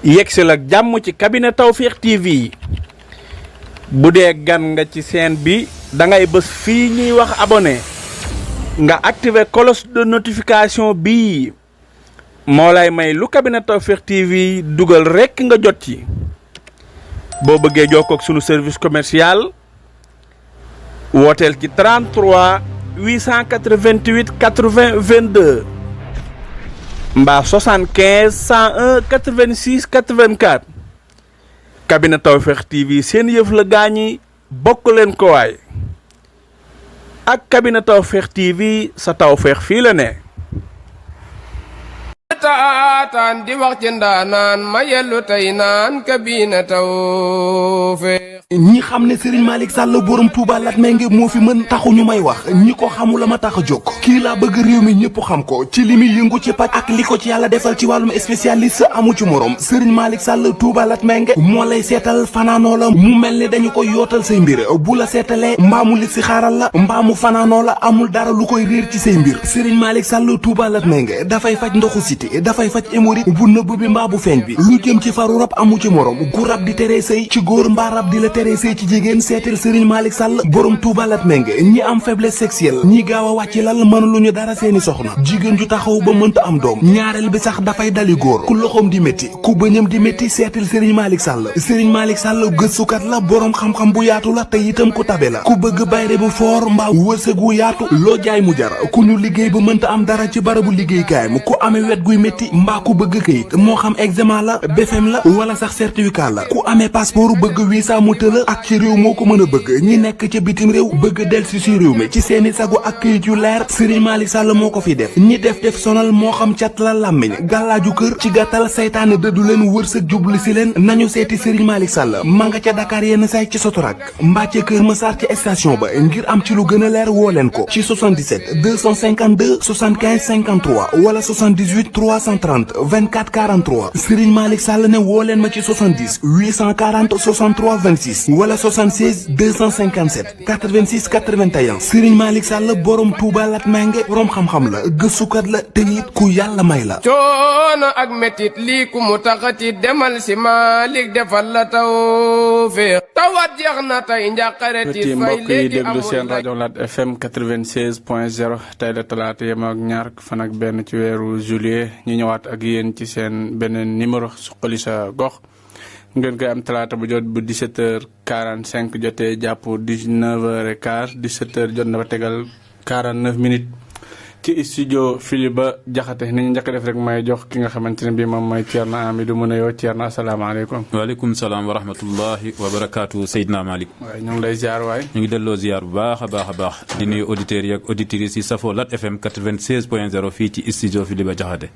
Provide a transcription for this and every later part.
yegsil ak jàmm ci cabinet Tawfekh TV bu dee gan nga ci chaîne bi da ngay bës fii ñuy wax abonné nga activer cloche de notification bii moo lay may lu cabinet Tawfekh TV dugal rekk nga jot ci boo bëggee jokkoo ak sunu service commercial wooteel ci 33 888 80 22 mbaa 75 101 86 84 cabinet Tawfekh TV seen yëf la gaañi bokk leen ko waay ak cabinet Tawfekh TV sa tawfeex fii la ne. taataan di wax ci ndaanaan ma yellu tey naan cabinet Tawfekh. ñi xam ne Serigne Malick Sall borom Touba Latmingué moo fi mën taxu ñu may wax ñi ko xamul la ma tax a jóg kii laa bëgg réew mi ñëpp xam ko ci li muy yëngu ci paj ak li ko ci yàlla defal ci wàllum spécialiste amu ci morom Serigne Malick Sall Touba Latmingué moo lay seetal fanaanoo la mu mel ni dañu koy yootal say mbir bu la seetalee mbaamu li si xaaral la mbaamu fanaanoo la amul dara lu koy réer ci say mbir Serigne Malick Sall Touba Latmingué dafay faj ndoxu siti dafay faj hémorroïde bu nëbb bi mbaa bu feeñ bi lu jëm ci faru rab amu ci morom gu rab di teree sëy ci góor mbaa rab di la teree sëy ci jigéen seetal Serigne Malick Sall borom Touba Latmingué ñi am faiblesse sexuelle ñi gaaw a wàcc lal mën lu ñu dara seeni soxna jigéen ju taxaw ba mënta am doom ñaareel bi sax dafay dali góor ku loxoom di métti ku bëñam di métti seetal Serigne Malick Sall Serigne Malick Sall gëstukat la borom xam-xam bu yaatu la te itam ku tabe la ku bëgg bayre bu foor mbaa wërsëg wu yaatu loo jaay mu jar ku ñu liggéey ba mënta am dara ci barabu liggéeykaayam ku amee wet guy métti mbaa ku bëgg këyit moo xam examen la BFEM la wala sax certificat la ku amee passeport bëgg visa mu tëla ak ci réew moo ko mën a bëgg ñi nekk ca bitim réew bëgg delsi si réew mi ci seeni sago ak këyit yu leer Serigne Malick Sall moo ko fi def ñi def sonal moo xam cat la làmmiñ gàllaaju kër ci gàttal saytaane dëddu leen wërsëg jublu si leen nañu seeti Serigne Malick Sall ma nga ca Dakar yenn say ci Sotorak mbaa ca Kër Massar ci station ba ngir am ci lu gën a leer woo leen ko ci 77 252 75 53 wala 78 330 24 43 Serigne Malick Sall ne woo leen ma ci 70 840 63 26 wala 76 257 86 81 Serigne Malick Sall borom Touba Latmingué borom xam-xam la gëstukat la te it ku yàlla may la. coono ak métit lii ku mu taxati demal si Malick defal la Tawfekh tawat jeex na tey njàqare ti fay mbokk yi léegi déglu amul seen rajo Lat FM 96.0 tey la talaata yem ak ñaar fan ak benn ci weeru juillet ñu ñëwaat ak yéen ci seen beneen numéro suqali sa gox. ngeen koy am talaata bu jot bu 17h45 jotee jàpp 19h15 17h jot na ba tegal 49 minutes ci studio Philippe Diakhaté ni ñu njëkk def rek may jox ki nga xamante ne bii moom mooy Thierno Amidou mu nuyoo Thierno asalaamaaleykum. waaleykum salaam wa rahmatullahi wa barakaatu Seydina Malick. waaye ñu ngi lay ziar waay. ñu ngi delloo ziar bu baax a baax a baax. di nuyu auditeurs yi ak auditrices yi safoo Lat FM 96.0 fii ci studio Philippe Diakhaté.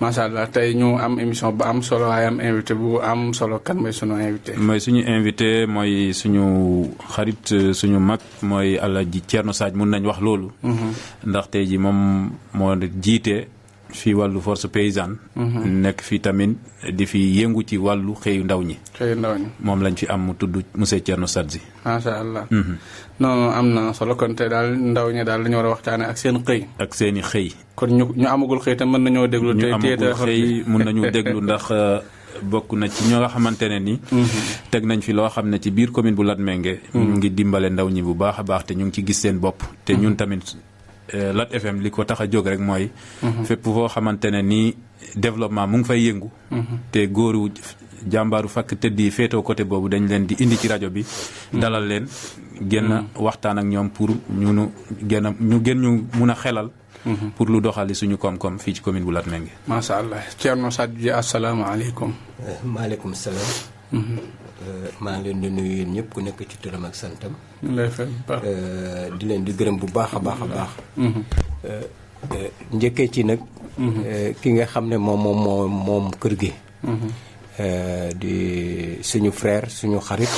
macha allah tey ñu am émission bu am solo waaye am invité bu am solo kan mooy sunu invité. mooy suñu invité mooy suñu xarit suñu mag mooy Alaaji Thierno Sadji mun nañ wax loolu. ndax tey ji moom moo jiite fii wàllu force paysanne. nekk fii tamit di fi yëngu ci wàllu xëyu ndaw ñi. xëyu ndaw ñi moom lañ fi am mu tudd monsieur Thierno Sadji. macha allah. non am na solo kon tey daal ndaw ñi daal dañu war a waxtaanee ak seen xëy. ak seen i xëy. kon ñu amagul xëy tam mën nañoo déglu. ñu amagul xëy mën nañu déglu ndax bokk na ci ñoo nga xamante ne ni. teg nañ fi loo xam ne ci biir commune bu Latmingué. ñu ngi dimbale ndaw ñi bu baax a baax te ñu ngi ci gis seen bopp. te ñun tamit Lat FM li ko tax a jóg rek mooy. fépp foo xamante ne ni développement mu ngi fay yëngu. te góoru jàmbaaru fakk tëdd yi féetoo côté boobu dañ leen di indi ci rajo bi. dalal leen gën waxtaan ak ñoom pour ñu gën ñu mun a xelal. pour lu doxali suñu koom-koom fii ci commune bu Latmingué. macha allah Thierno Sadji asalaamaaleykum. maaleykum salaam. maa ngi leen di nuyu yéen ñëpp ku nekk ci turam ak santam. lay fay di leen di gërëm bu baax a baax a baax. njëkkee ci nag. ki nga xam ne moom kër gi. di suñu frère suñu xarit.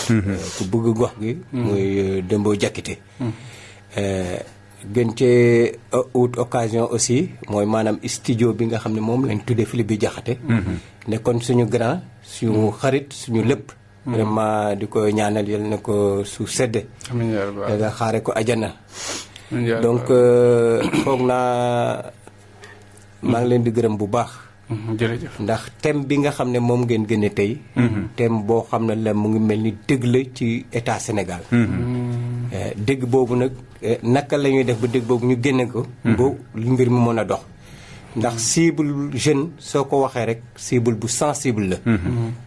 ku bëgg gox gi. muy Dembo Diakité. gën cee ut occasion aussi mooy maanaam studio bi nga xam ne moom lañ tuddee Philippe Diakhaté. nekkoon suñu grand suñu xarit suñu lépp. vraiment di ko ñaanal yal na ko su sedde. amiin yaa rabbal nga xaare ko ajana. aalamiin. donc foog naa maa ngi leen di gërëm bu baax. jërëjëf. ndax thème bi nga xam ne moom ngeen gën a tey. thème boo xam ne la mu ngi mel ni dëgg la ci état Sénégal. dëgg boobu nag naka la ñuy def ba dëgg boobu ñu génne ko. ba mbir mi mën a dox. ndax cible jeune soo ko waxee rek cible bu sensible la.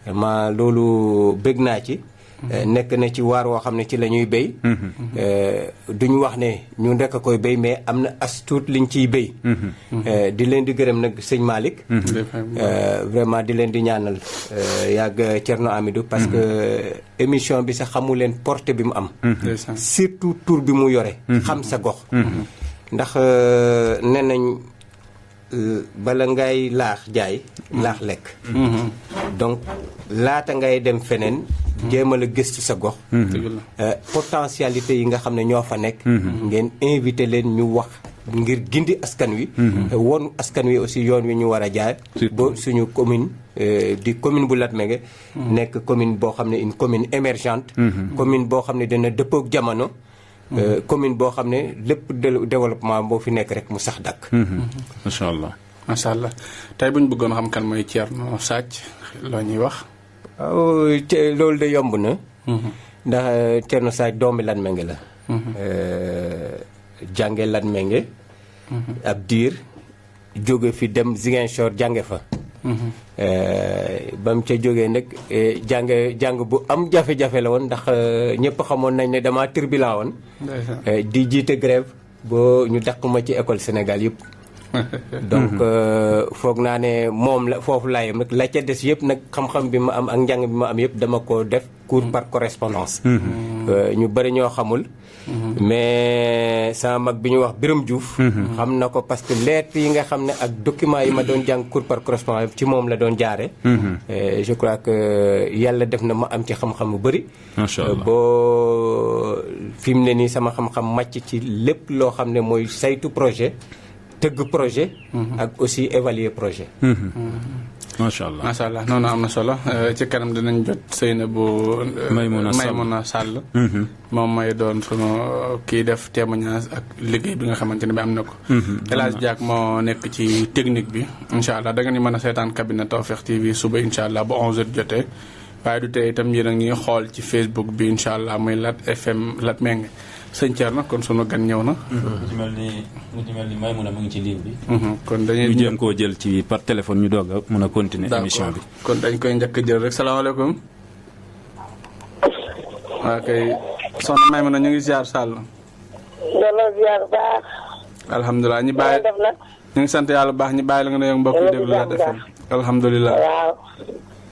vraiment loolu bëgg naa ci. nekk na ci waar woo xam ne ci la ñuy béy. duñu wax ne ñun rek a koy béy mais am na as tuut liñ ciy béy. di leen di gërëm nag sëñ Malick. vraiment di leen di ñaanal yàgg Thierno Amidou parce que émission bi sax xamu leen portée bi mu am. surtout tur bi mu yore. xam sa gox. ndax nee nañ bala ngay laax jaay laax lekk. donc laata ngay dem feneen. jéemal a gëstu sa gox. potentialité yi nga xam ne ñoo fa nekk. ngeen invité leen ñu wax ngir gindi askan wi. woon askan wi aussi yoon wi ñu war a jaar. ba suñu commune di commune bu Latmingué nekk commune boo xam ne une commune émergente. commune boo xam ne dina dëppook jamono. commune boo xam ne lépp développement boo fi nekk rek mu sax dakk. macha allah. macha allah tey bu ñu bëggoon xam kan mooy Thierno Sadji loo ñuy wax. waaw loolu de yomb na. ndax Thierno Sadji doomi Latmingué la. jànge Latmingué. ab diir jóge fi dem Ziguinchor jànge fa. ba mu ca jógee nag jàng bu am jafe-jafe la woon ndax ñëpp xamoon nañ ne dama turbulent woon. di jiite grève boo ñu dàq ma ci école Sénégal yëpp. donc foog naa ne moom la foofu laa yem nag la ca des yëpp nag xam-xam bi ma am ak njàng bi ma am yëpp dama ko def cours par correspondance. ñu bëri ñoo xamul. mais sama mag bi ñu wax Birame Diouf. xam na ko parce que lettres yi nga xam ne ak documents yi ma doon jàng cours par correspondance ci moom la doon jaare je crois que yàlla def na ma am ci xam-xam bu bëri. macha allah boo fi mu ne nii sama xam-xam màcc ci lépp loo xam ne mooy saytu projet. tëgg projet. ak aussi évaluer projet. macha allah macha allah noonu am na solo ci kanam dinañ jot Seynabou Maimouna Sall. moom mooy doon sunu kii def témoignage ak liggéey bi nga xamante ne bi am na ko. El Hadj Diack moo nekk ci technique bi incha allah da nga ni mën a seetaan cabinet Tawfekh TV suba incha allah bu 11h jotee. waaye du tey itam yéen a ngi xool ci Facebook bi incha allah muy Lat FM Latmingué. sëñ Thierno kon sunu gan ñëw na. mu ci mel ni Maimouna mu ngi ci ligne bi. kon dañuy ñu jéem koo jël ci par téléphone ñu doog a mën a continuer émission bi. kon dañ koy njëkk a jël rek salaamaaleykum. waa kay soxna Maimouna ñu ngi ziar Sall. delloo ziar baax. alhamdulilah ñu bàyyi ñu ngi sant yàlla baax ñu bàyyi la nga ne mbokk yi déglu Lat FM. alhamdulilah waaw.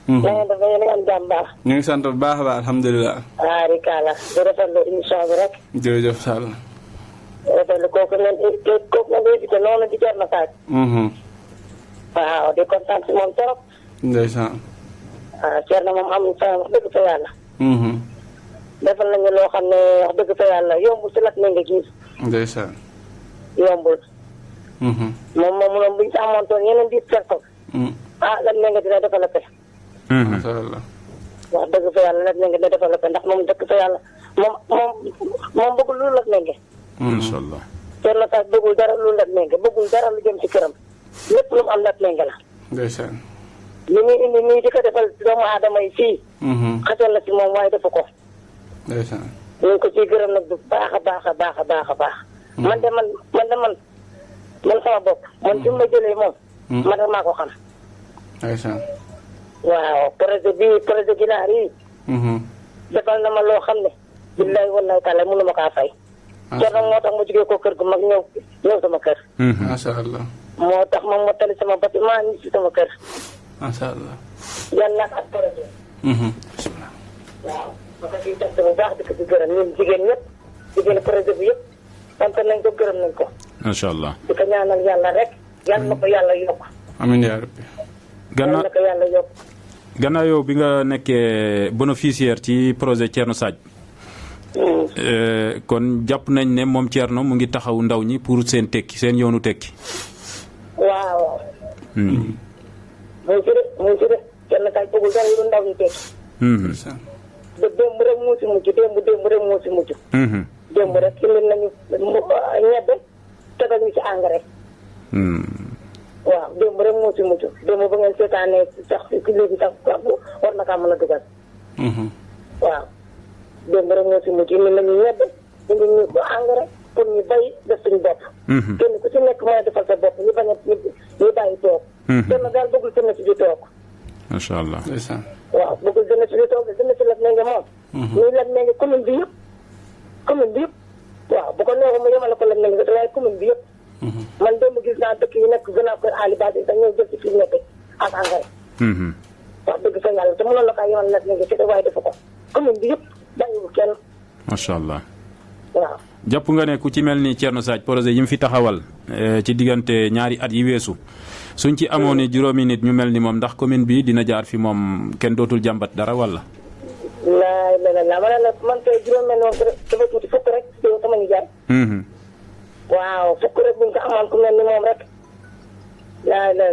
na ngeen def yéen a ngi am jàmm baax. ñu ngi sant bu baax a baax alhamdulilah. waaw rikala di rafetlu émission bi rek. jërëjëf Sall. rafetlu kooku ngeen invité noonu di Thierno Sadji. waaw di kontaan si moom trop. ndeysaan. waaw Thierno moom am sa wax dëgg fa yàlla. defal nañu loo xam ne wax dëgg fa yàlla yombul si Latmingué gis. ndeysaan. yombul. moom bu ñu si amoon toon yeneen diit personne. Latmingué dina développé. macha allah. wax dëgg fa yàlla Latmingué dina développé ndax moom dëgg fa yàlla moom bëggul lu Latmingué. macha allah. Thierno Sadji bëggul dara lu Latmingué bëggul dara lu jëm ci këram lépp lu mu am Latmingué la. ndeysaan. li muy indi nii di ko defal doomu aadama yi fii. xatal na ci moom waaye defu ko. ndeysaan. ñu ngi ko ciy gërëm nag bu baax a baax a baax a baax a baax. man sama bopp man fi ma jëlee moom. man rek maa ko xam. ndeysaan. waaw projet ginaar yi. defal na ma loo xam ne. billahi wallahi taala mënu ma kaa fay. Thierno moo tax ma jógee ko kër gu mag ñëw sama kër. macha allah. moo tax ma mottali sama bâtiment ñi ci sama kër. macha allah. yàlla ak projet. bisimilah. waaw ma ko ciy sant bu baax di ko ci gërëm ñun jigéen ñëpp jigéen projet bi yëpp sant nañ ko gërëm nañ ko. macha allah. di ko ñaanal yàlla rek. yàlla na ko yàlla yokk. amiin yaa rabbi. yàlla na ko yàlla yokk. gannaaw yow bi nga nekkee bénéficiaire ci projet Thierno Sadji. kon jàpp nañ ne moom Thierno mu ngi taxaw ndaw ñi pour seen yoonu tekki. waaw. mu ngi ci de Thierno Sadji bëggul dara lu ndaw ñi tekki. ba démb rek moo si mujj démb rek moo si mujj. démb rek indi nañu ñebe tegal ñu ci engrais. waaw démb rek moo ci mucc démb ba ngeen seetaanee sax ci léegi sax war na kaa mën a dugal. waaw démb rek moo ci mucc ni la ñu ñebe indi ñu ko engrais pour ñu bay def suñu bopp. kenn ku ci nekk mën a defal sa bopp ñu bañ a ñu bàyyi toog. kenn daal bëggul kenn ci di toog. macha allah. waaw bëggul kenn ci di toog kenn ci Latmingué moom. muy Latmingué commune bi yëpp. waaw bu ko neexee mu yemale ko Latmingué waaye commune bi yëpp. man démb gis naa dëkk yi nekk gannaaw kër Ali Badji sax ñoo jël ci fi nekk ak engrais. wax dëgg fa yàlla te mënoon la kaa yemal Latmingué ci waaye defu ko commune bi yëpp bàyyiwul kenn. macha allah. waaw. jàpp nga ne ku ci mel ni Thierno Sadji projet yi mu fi taxawal ci diggante ñaari at yi weesu suñ ci amoon ni juróomi nit ñu mel ni moom ndax commune bi dina jaar fi moom kenn dootul jàmbat dara wala. la ma ne la man kay juróomi mel noonu dafa tuuti fukk rek yow sama ñu jaar. waaw fukk rek buñ ko amoon ku mel ni moom rek.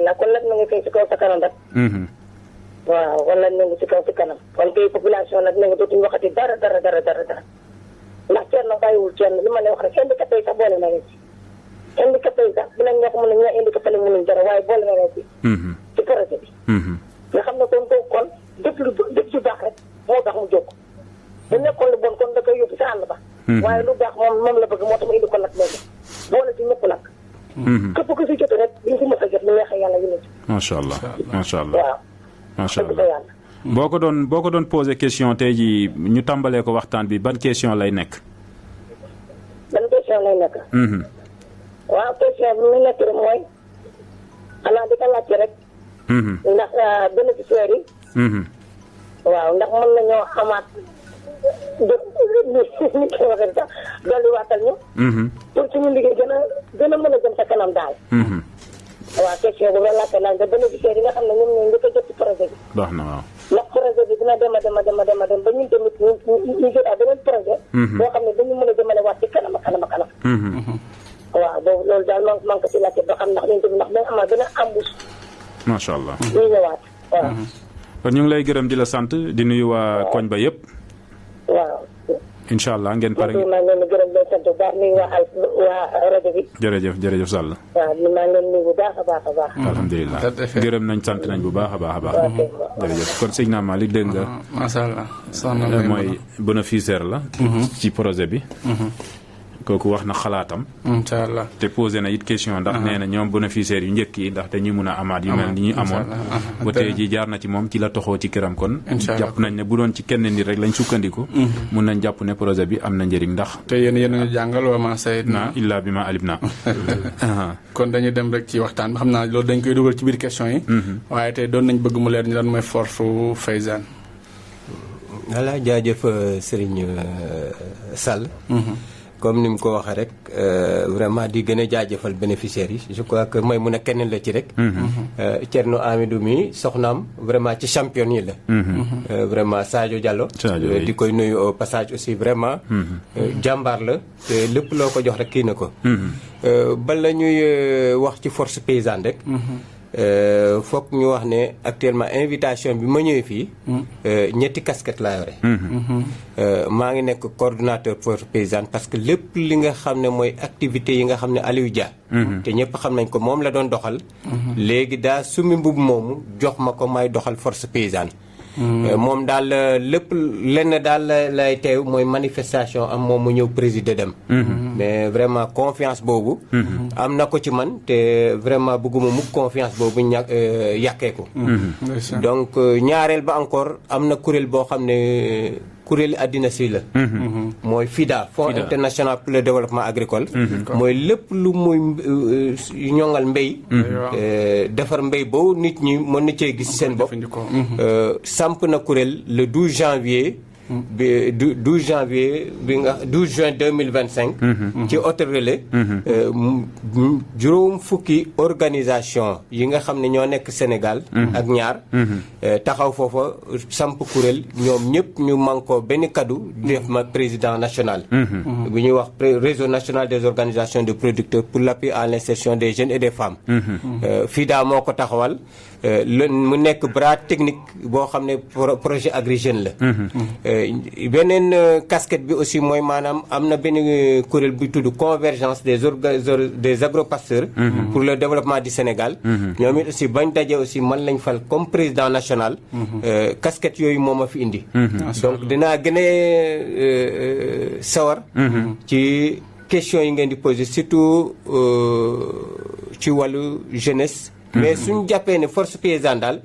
la kon nag na nga koy ci kaw sa kanam rek. waaw kon nag na nga ci kaw si kanam kon kay population nag na nga dootuñu waxati dara. ndax Thierno bàyyiwul Thierno li ma lay wax rek handicapé yi sax boole na leen ci. handicapé yi sax dinañ ñoo ko mën a ñu handicapé la mënuñ dara waaye boole na leen ci. ci projet bi. nga xam ne kon dëpp lu baax rek moo tax mu jóg. bu nekkoon lu bon kon da koy yóbbu sa àll ba. waaye lu baax moom la bëgg moo tax mu indi ko nag léegi boole ci ñëpp nag. képp ku si jot rek duñ si mës a jot lu neexee yàlla yu ne ci. macha allah macha allah waaw. macha allah boo ko doon posé question tey jii ñu tàmbalee ko waxtaan bi ban question lay nekk. ban question lay nekk. waaw question bi mu nekk rek mooy xanaa di ko laajte rek. ndax bénéficiaires yi. waaw ndax mën nañoo amaat ni koy waxee sax dolli waatal ñu. pour suñu liggéey gën a mën a jëm sa kanam daal. waaw question bu ma laajte laaj nga bénéficiaires yi nga xam ne ñoom ñoo njëkk a jot ci projet bi. baax na waaw. ndax projet bi dina dem ba ñun tamit ñu jot a beneen projet. boo xam ne dañu mën a jëmale waat ci kanam. waaw boobu loolu daal man ko ci laajte ba xam ndax ñun tamit ndax dañ amaat beneen embauche. macha allah. ñu ñëwaat waaw. kon ñu ngi lay gërëm di la sant di nuyu waa koñ ba yëpp. waaw. incha allah ngeen pare. maa ngi leen di gërëm di sant bu baax nuyu waa rajo bi. jërëjëf Sall. waaw maa ngi leen nuyu bu baax a baax. alhamdulilah gërëm nañ sant nañ bu baax a baax. jërëjëf kon sëñ naa Malick dégg nga. macha allah soxna mooy bénéficiaire la. ci projet bi. kooku wax na xalaatam. incha allah te posé na it question ndax nee na ñoom bénéficiaires yu njëkk yi ndax dañuy mun a amaat yu mel ni ñu amoon. ba tey ji jaar na ci moom ci la toxoo ci këram kon. jàpp nañ ne bu doon ci kenn nit rek lañ sukkandiku. mun nañ jàpp ne projet bi am na njëriñ ndax. te yéen a ngi jàngal wa ma sayid na illa bi ma alib na. kon dañuy dem rek ci waxtaan bi xam naa loolu dañ koy dugal ci biir question yi. waaye tey doon nañ bëgg mu leer ñu lan mooy force Faysane. voilà jaajëf Serigne Sall. comme ni mu ko waxee rek vraiment di gën a jaajëfal bénéficiaires yi je crois que may mun a kenn la ci rek. Thierno Amidou mi soxnaam vraiment ci champion yi la. vraiment Sadio Diallo. di koy nuyu au passage aussi vraiment. jàmbaar la te lépp loo ko jox rek kii na ko. bala ñuy wax ci force paysanne rek. foog ñu wax ne actuellement invitation bi ma ñëwee fii. ñetti casquette laa yore. maa ngi nekk coordonnateur force paysanne parce que lépp li nga xam ne mooy activité yi nga xam ne Aliou Dia. te ñëpp xam nañ ko moom la doon doxal. léegi daa sumi mbubb moomu jox ma ko may doxal force paysanne. moom daal lépp lenn daal lay teew mooy manifestation am moom mu ñëw présider dem. mais vraiment confiance boobu. am na ko ci man te vraiment bëgguma mukk confiance boobu yàqee ko. donc ñaareel ba encore am na kuréel boo xam ne kuréeli àddina si la. mooy FIDA Fonds international pour le développement agricole. mooy lépp lu muy ñoŋal mbéy. defar mbéy boobu nit ñi mën na cee gis seen bopp. samp na kuréel le 12 janvier. 12 juin 2025. ci hôtel Relais. juróom fukki organisation yi nga xam ne ñoo nekk Sénégal. ak ñaar. taxaw foofa samp kuréel ñoom ñëpp ñu mànkoo benn kaddu def ma président national. bu ñuy wax réseau national des organisations de producteurs pour l'appui à l'insertion des jeunes et des femmes. FIDA moo ko taxawal mu nekk bras technique boo xam ne projet Agri Jeunes la. beneen casquette bi aussi mooy maanaam am na benn kuréel bi tudd convergence des agropasteurs. pour le développement du Sénégal. ñoom it aussi bañ daje aussi man lañ fal comme président national. casquette yooyu moo ma fi indi. donc dinaa gën a sawar. ci question yi ngeen di poser surtout ci wàllu jeunesse. mais suñu jàppee ne force paysane daal.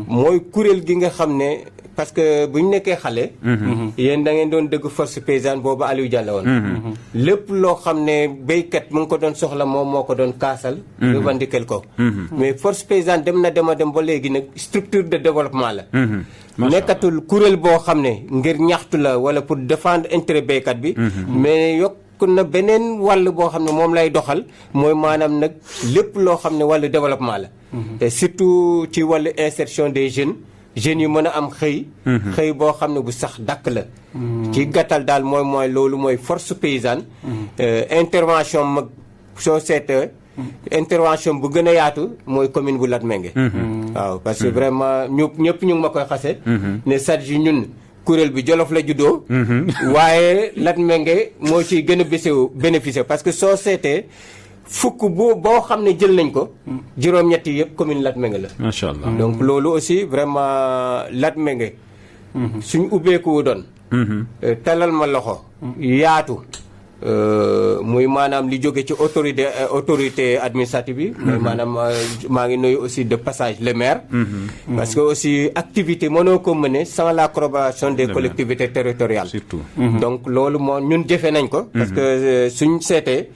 mooy kuréel gi nga xam ne parce que bu ñu nekkee xale. yéen da ngeen doon dëgg force paysane boobu Aliou Diallo woon. lépp loo xam ne béykat mu ngi ko doon soxla moom moo ko doon kaasal. revendiquer ko. mais force paysane dem na dem ba léegi nag structure de développement la. nekkatul kuréel boo xam ne ngir ñaxtu la wala pour défendre intérêt béykat bi. mais yokk na beneen wàll boo xam ne moom lay doxal mooy maanaam nag lépp loo xam ne wàllu développement la. te surtout ci wàllu insertion des jeunes yu mën a am xëy. xëy boo xam ne bu sax dàkk la. ci gàttal daal mooy loolu mooy force paysanne. intervention mag soo seetee. intervention bu gën a yaatu mooy commune bu Latmingué. waaw parce que vraiment ñëpp ñu ngi ma koy xase. ne Sadji ñun. kuréel bi Jolof la juddoo. waaye Latmingué moo ciy gën a bénéficier parce que soo seetee fukk boo xam ne jël nañ ko. juróom-ñett yëpp commune Latmingué la. macha allah donc loolu aussi vraiment Latmingué. suñ ubbeeku doon. talal ma loxo. yaatu. muy maanaam li jóge ci autorité administrative bi. mooy maanaam maa ngi nuyu aussi de passage le maire. parce que aussi activité mënoo ko mener sans la collaboration des collectivités territoriales. surtout. donc loolu moo ñun jëfe nañ ko. parce que suñ seetee.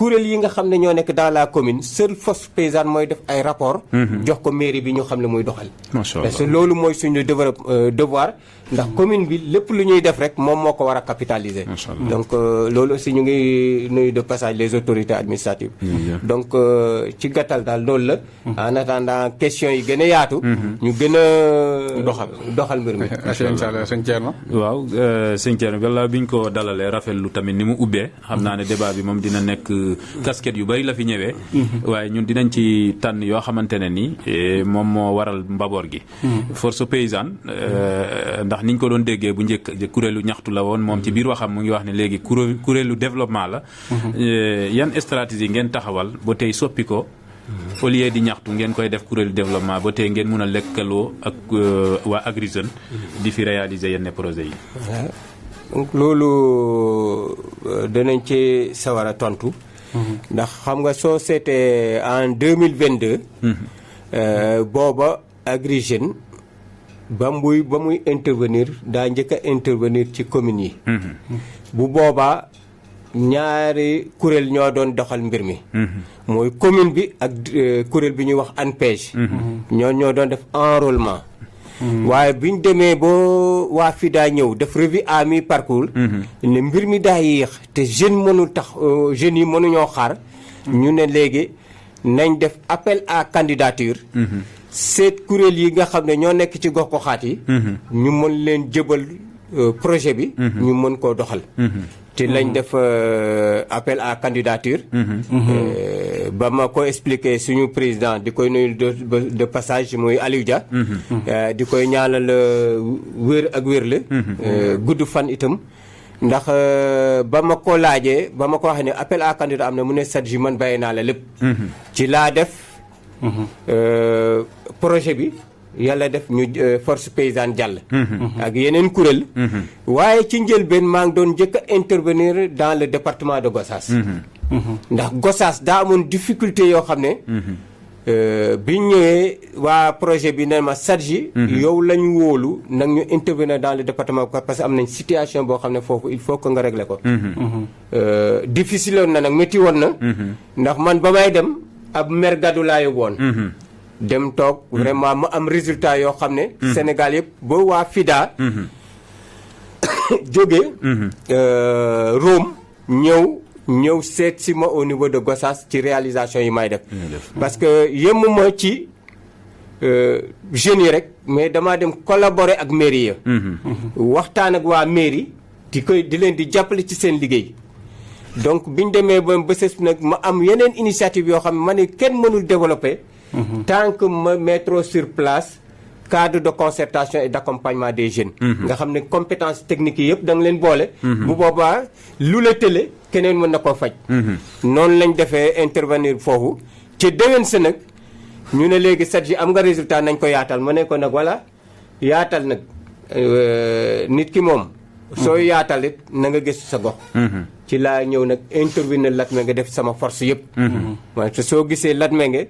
kuréel yi nga xam ne ñoo nekk dans la commune seule force paysanne mooy def ay rapport jox ko mairie bi ñu xam ne muy doxal. macha allah parce que loolu mooy suñu devoir ndax commune bi lépp lu ñuy def rek moom moo ko war a capitaliser. donc loolu aussi ñu ngi nuyu de passage les autorités administratives. donc ci gàttal daal loolu la. en attendant question yi gën a yaatu. ñu gën a doxal mbir mi. incha allah sëñ Thierno. waaw sëñ Thierno gannaaw bi ñu ko dalalee rafetlu tamit ni mu ubbee xam naa ne débat bi moom dina nekk casquette yu bari la fi ñëwee. waaye ñun dinañ ci tànn yoo xamante ne ni moom moo waral mbaboor gi. force paysanne ndax niñ ko doon déggee bu njëkk kuréelu ñaxtu la woon moom ci biir waxam mu ngi wax ne léegi kuréelu développement la. yan stratégie ngeen taxawal ba tey soppi ko au lieu di ñaxtu ngeen koy def kuréelu développement ba tey ngeen mun a lekkaloo ak waa Agri Jeunes di fi réaliser yenn projets yi. donc loolu danañ ci sawar a tontu. ndax xam nga soo seetee en 2022. booba Agri Jeunes ba muy intervenir daa njëkk a intervenir ci communes yi. bu boobaa ñaari kuréel ñoo doon doxal mbir mi. mooy commune bi ak kuréel bi ñuy wax ANPEJ. ñoo doon def enrôlement. waaye bi ñu demee boo waa FIDA ñëw def revue à mi-parcours. ne mbir mi daa yéex te jeunes yi mënuñoo xaar. ñu ne léegi nañ def appel à candidature. seet kuréel yi nga xam ne ñoo nekk ci gox-goxaat yi. ñu mën leen jëbal projet bi. ñu mën koo doxal. te lañ def appel à candidature. ba ma ko expliqué suñu président di koy nuyu de passage muy Aliou Dia. di koy ñaanal wér ak wér la. gudd fan itam. ndax ba ma ko laajee ba ma ko waxee ne appel à candidat am na mu ne Sadji man bàyyi naa la lépp. ci laa def. projet bi yàlla def ñu force paysanne jàll. ak yeneen kuréel. waaye ci njëlbeen maa ngi doon njëkk a intervenir dans le département de Gossas. ndax Gossas daa amoon difficulté yoo xam ne. biñ ñëwee waa projet bi ne ma Sadji. yow lañ wóolu nag ñu intervenir dans le département parce que am nañ situation boo xam ne foofu il faut que nga régler ko. difficile woon na nag métti woon na. ndax man ba may dem ab mer gàddu laa yóbboon. dem toog vraiment mu am résultat yoo xam ne. Sénégal yëpp ba waa FIDA. jóge Rome ñëw seet si ma au niveau de Gossas ci réalisation yi may def. parce que yemuma ci jeunes yi rek mais damaa dem collaborer ak mairie ya. waxtaan ak waa mairie di leen di jàppale ci seen liggéey. donc biñ demee ba bés nag ma am yeneen initiative yoo xam ne ma ne kenn mënul développer tant que ma mettre sur place cadre de concertation et d'accompagnement des jeunes. nga xam ne compétences techniques yi yëpp da nga leen boole. bu boobaa lu la tële keneen mën na koo faj. noonu lañ defee intervenir foofu ci déwén sa nag ñu ne léegi Sadji am nga résultat nañ ko yaatal ma ne ko nag voilà yaatal nag nit ki moom. sooy yaatal it na nga gëstu sa gox. ci laa ñëw nag intervenir Latmingué nga def sama force yëpp. waaye te soo gisee Latmingué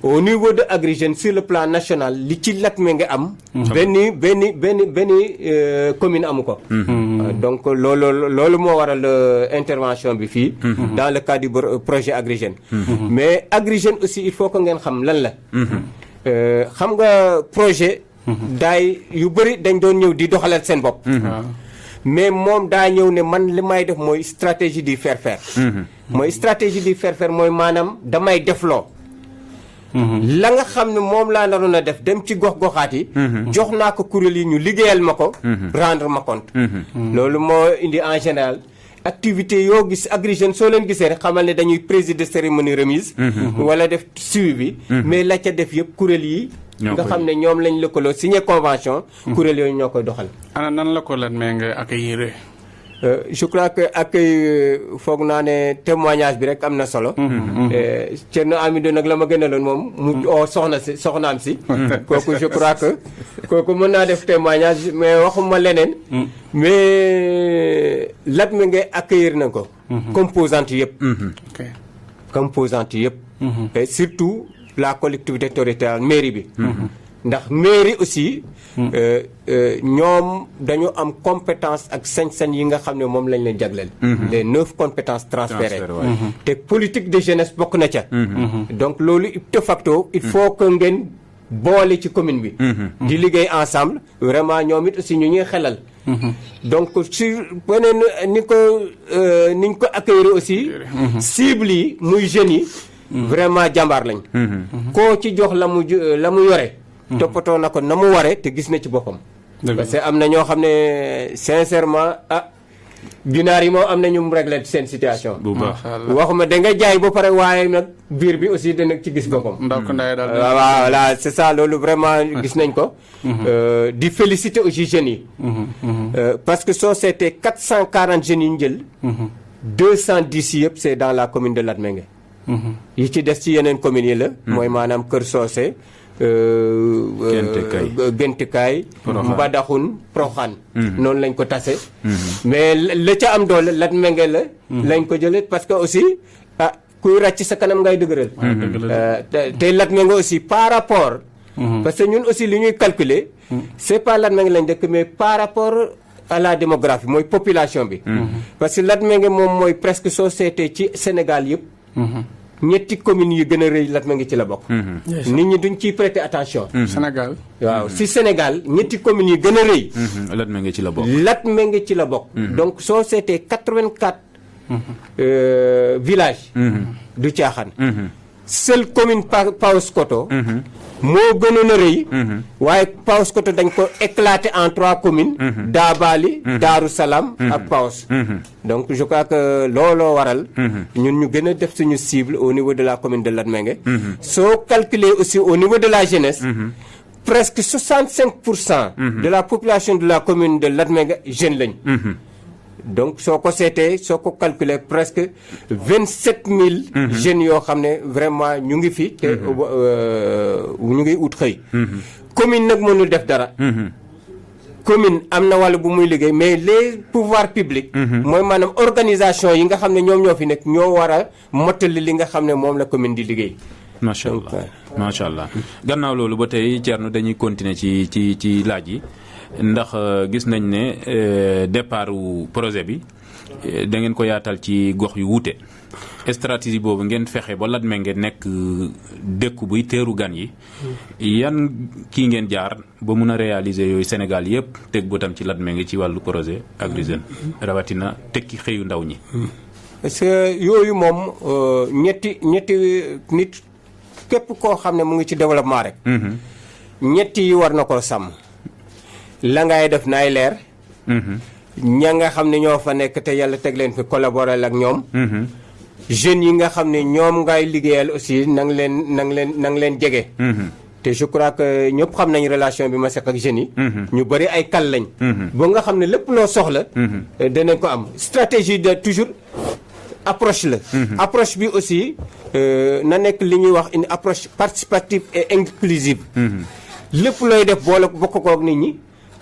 au niveau de Agri Jeunes sur le plan national li ci Latmingué am. benn commune amu ko. donc loolu moo waral intervention bi fii. dans le cadre du projet Agri Jeunes. mais Agri Jeunes aussi il faut que ngeen xam lan la. xam nga projet. daay yu bëri dañ doon ñëw di doxalal seen bopp. mais moom daa ñëw ne man li may def mooy stratégie du faire faire. mooy stratégie du faire faire mooy maanaam damay defloo. la nga xam ne moom laa naroon a def dem ci gox-goxaat yi. jox naa ko kuréel yi ñu liggéeyal ma ko. rendre ma compte. loolu moo indi en général activité yoo gis Agri Jeunes soo leen gisee rek xamal ne dañuy présider cérémonie remise. wala def suivi bi. mais la ca def yëpp kuréel yi. nga xam ne ñoom lañ lëkkaloo signé convention. kuréel yooyu ñoo koy doxal. ana nan la ko Latmingué accueillir. je crois que accueil foog naa ne témoignage bi rek am na solo. Thierno Amidou nag la ma gënaloon moom mu oo soxnaam si. kooku je crois que kooku mën naa def témoignage mais waxuma leneen. mais Latmingué accueillir na ko. composante yëpp. composante yëpp. et surtout. la collectivité territoriale mairie bi. ndax mairie aussi. ñoom dañu am compétence ak sañ-sañ yi nga xam ne moom lañ leen jagleel. les 9 compétences transférées. te politique de jeunesse bokk na ca. donc loolu de facto il faut que ngeen boole ci commune bi. di liggéey ensemble vraiment ñoom it aussi ñu ñuy xelal. donc sur beneen niñ ko accueillir aussi. cible yi muy jeunes yi. vraiment jàmbaar lañ. koo ci jox la mu yore. toppatoo na ko na mu waree te gis na ci boppam. parce que am na ñoo xam ne sincèrement ginaar yi moom am na ñu mu réglé seen situation. bu baax waxuma da nga jaay ba pare waaye nag biir bi aussi dana ci gis boppam. ndaw ko ndaay daal voilà c'est ça loolu vraiment gis nañ ko. di féliciter aussi jeunes yi. parce que soo seetee 440 jeunes yi ñu jël. 210 yëpp c'est dans la commune de Latmingué. yi ci des ci yeneen communes yi la. mooy maanaam Kër Socé. Géntikaay Mbadaxun Proxaan. noonu lañ ko tase. mais la ca am doole Latmingué la. lañ ko jëlee parce que aussi kuy ràcc sa kanam ngay dëgëral. te Latmingué aussi par rapport. parce que ñun aussi li ñuy calculer. c'est pas Latmingué lañ dëkk mais par rapport à la démographie mooy population bi. parce que Latmingué moom mooy presque société ci Sénégal yëpp. ñetti communes yi gën a rëy Latmingué ci la bokk. nit ñi duñ ciy prêter attention. Sénégal. waaw si Sénégal ñetti communes yi gën a rëy. Latmingué ci la bokk. Latmingué ci la bokk. donc soo seetee 84. villages. du caaxaan. seule commune Paoskoto. moo gënoon a rëy. waaye Paoskoto dañ ko éclater en 3 communes. Daabali. Daaru Salaam ak Paos. donc je crois que looloo waral. ñun ñu gën a def suñu cible au niveau de la commune de Latmingué. soo calculer aussi au niveau de la jeunesse. presque 65% de la population de la commune de Latmingué jeunes lañ. donc soo ko seetee soo ko calculer presque 27000. jeunes yoo xam ne vraiment ñu ngi fi. te ñu ngi ut xëy. commune nag mënul def dara. commune am na wàll bu muy liggéey mais les pouvoirs publics. mooy maanaam organisation yi nga xam ne ñoom ñoo fi nekk ñoo war a mottali li nga xam ne moom la commune di liggéey. macha allah macha allah gannaaw loolu ba tey Thierno dañuy continuer ci laaj yi. ndax gis nañ ne départu projet bi da ngeen ko yaatal ci gox yu wuute stratégie boobu ngeen fexe ba Latmingué nekk dëkk buy teeru gan yi yan kii ngeen jaar ba mun a réaliser yooyu Sénégal yëpp teg bëtam ci Latmingué ci wàllu projet Agri Jeunes rawatina tekki xëyu ndaw ñi. parce que yooyu moom ñetti nit képp koo xam ne mu ngi ci développement rek. ñetti yi war na koo sàmm. la ngay def naay leer. ña nga xam ne ñoo fa nekk te yàlla teg leen fi collaborer ak ñoom. jeunes yi nga xam ne ñoom ngay liggéeyal aussi na nga leen jege. te je crois que ñëpp xam nañ relation bi ma seq ak jeunes yi. ñu bëri ay kal lañ. ba nga xam ne lépp loo soxla. danañ ko am stratégie de toujours approche la. approche bi aussi na nekk li ñuy wax une approche participative et inclusive. lépp looy def bokk ko ak nit ñi.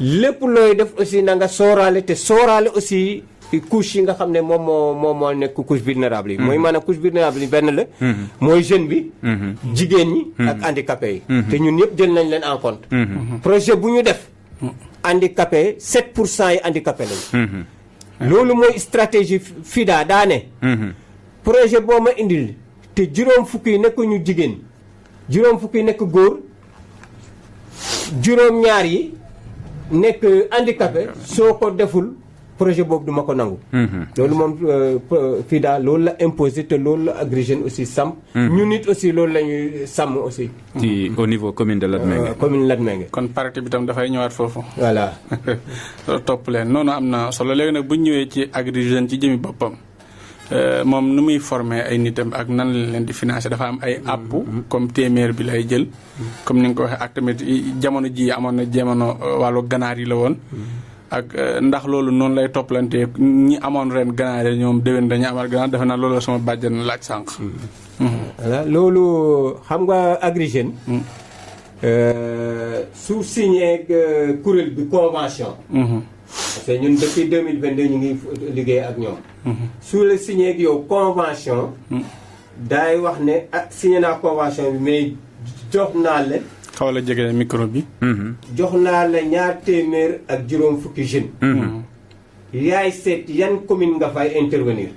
lépp looy def aussi na nga sóoraale te sóoraale aussi couche yi nga xam ne moom moo nekk couche vulnérable yi. mooy maanaam couche vulnérable yi benn la. mooy jeune bi. jigéen ñi ak handicapé yi. te ñun ñëpp jël nañ leen en compte. projet bu ñu def. handicapé 7% yi handicapé lañu. loolu mooy stratégie FIDA daane. projet boo ma indil te juróom fukk yi nekk ñu jigéen juróom fukk yi nekk góor juróom ñaar yi nekk handicapé soo ko deful projet boobu duma ko nangu. loolu moom FIDA loolu la imposé te loolu la Agri Jeunes aussi sàmm. ñu nit aussi loolu la ñuy sàmm aussi. ci au niveau commune de Latmingué. commune Latmingué. kon parité bi tam dafay ñëwaat foofu. voilà. topp leen noonu am na solo léegi nag bu ñu ñëwee ci Agri Jeunes ci jëmi boppam moom nu muy former ay nitam ak nan la leen di financer dafa am ay app comme téeméer bi lay jël. comme ni nga ko waxee ak tamit jamono ji amoon na jamono wàllu ganaar yi la woon. ak ndax loolu noonu lay toppalantee ñi amoon ren ganaar yi ñoom déwén dañu amaat ganaar defe naa loolu la sama bàjjan laaj sànq. voilà loolu xam nga Agri Jeunes. su signé kuréel bi convention. parce que ñun depuis 2022 ñu ngi liggéey ak ñoom. su la signé ak yow convention. daay wax ne signé naa convention bi mais jox naa la. xaw la jege micro bi. jox naa la 200 ak juróom fukki jeunes. yaay seet yan commune nga fay intervenir.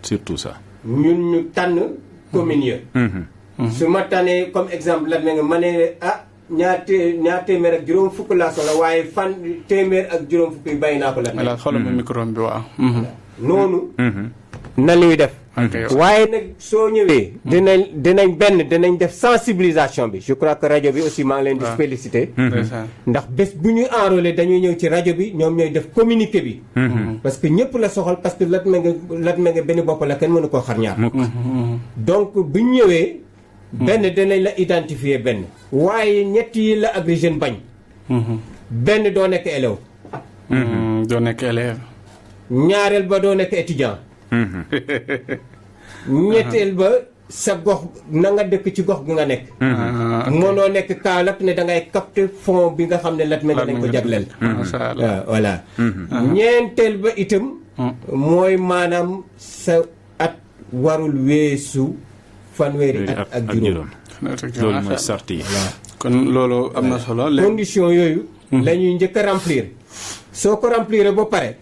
surtout ça. ñun ñu tànn commune ya. su ma tànnee comme exemple la nga ma ne ñaar téeméer ak juróom fukk laa soxla waaye téeméer ak juróom fukk yi bàyyi naa ko la. voilà xoolal ma micro bi waaw. noonu. na luy def. waaye nag soo ñëwee. dinañ def sensibilisation bi je crois que rajo bi aussi maa ngi leen di féliciter. ndax bés bu ñuy enrôler dañuy ñëw ci rajo bi ñoom ñooy def communiqué bi. parce que ñëpp la soxal parce que Latmingué benn bopp la kenn mënu koo xar ñaar. donc bu ñu ñëwee. benn dinañ la identifier benn. waaye ñett yi la Agri Jeunes bañ. benn doo nekk élève. doo nekk élève. ñaareel ba doo nekk étudiant. ñetteel ba sa gox na nga dëkk ci gox gi nga nekk. mënoo nekk Kaolack ne da ngay capter fond bi nga xam ne Latmingué dañ ko jagleel. macha allah voilà. ñeenteel ba itam. mooy maanaam sa at warul weesu fanweeri at ak juróom. loolu mooy sart yi. kon loolu am na solo. condition yooyu. la ñuy njëkk a remplir. soo ko remplir ba pare.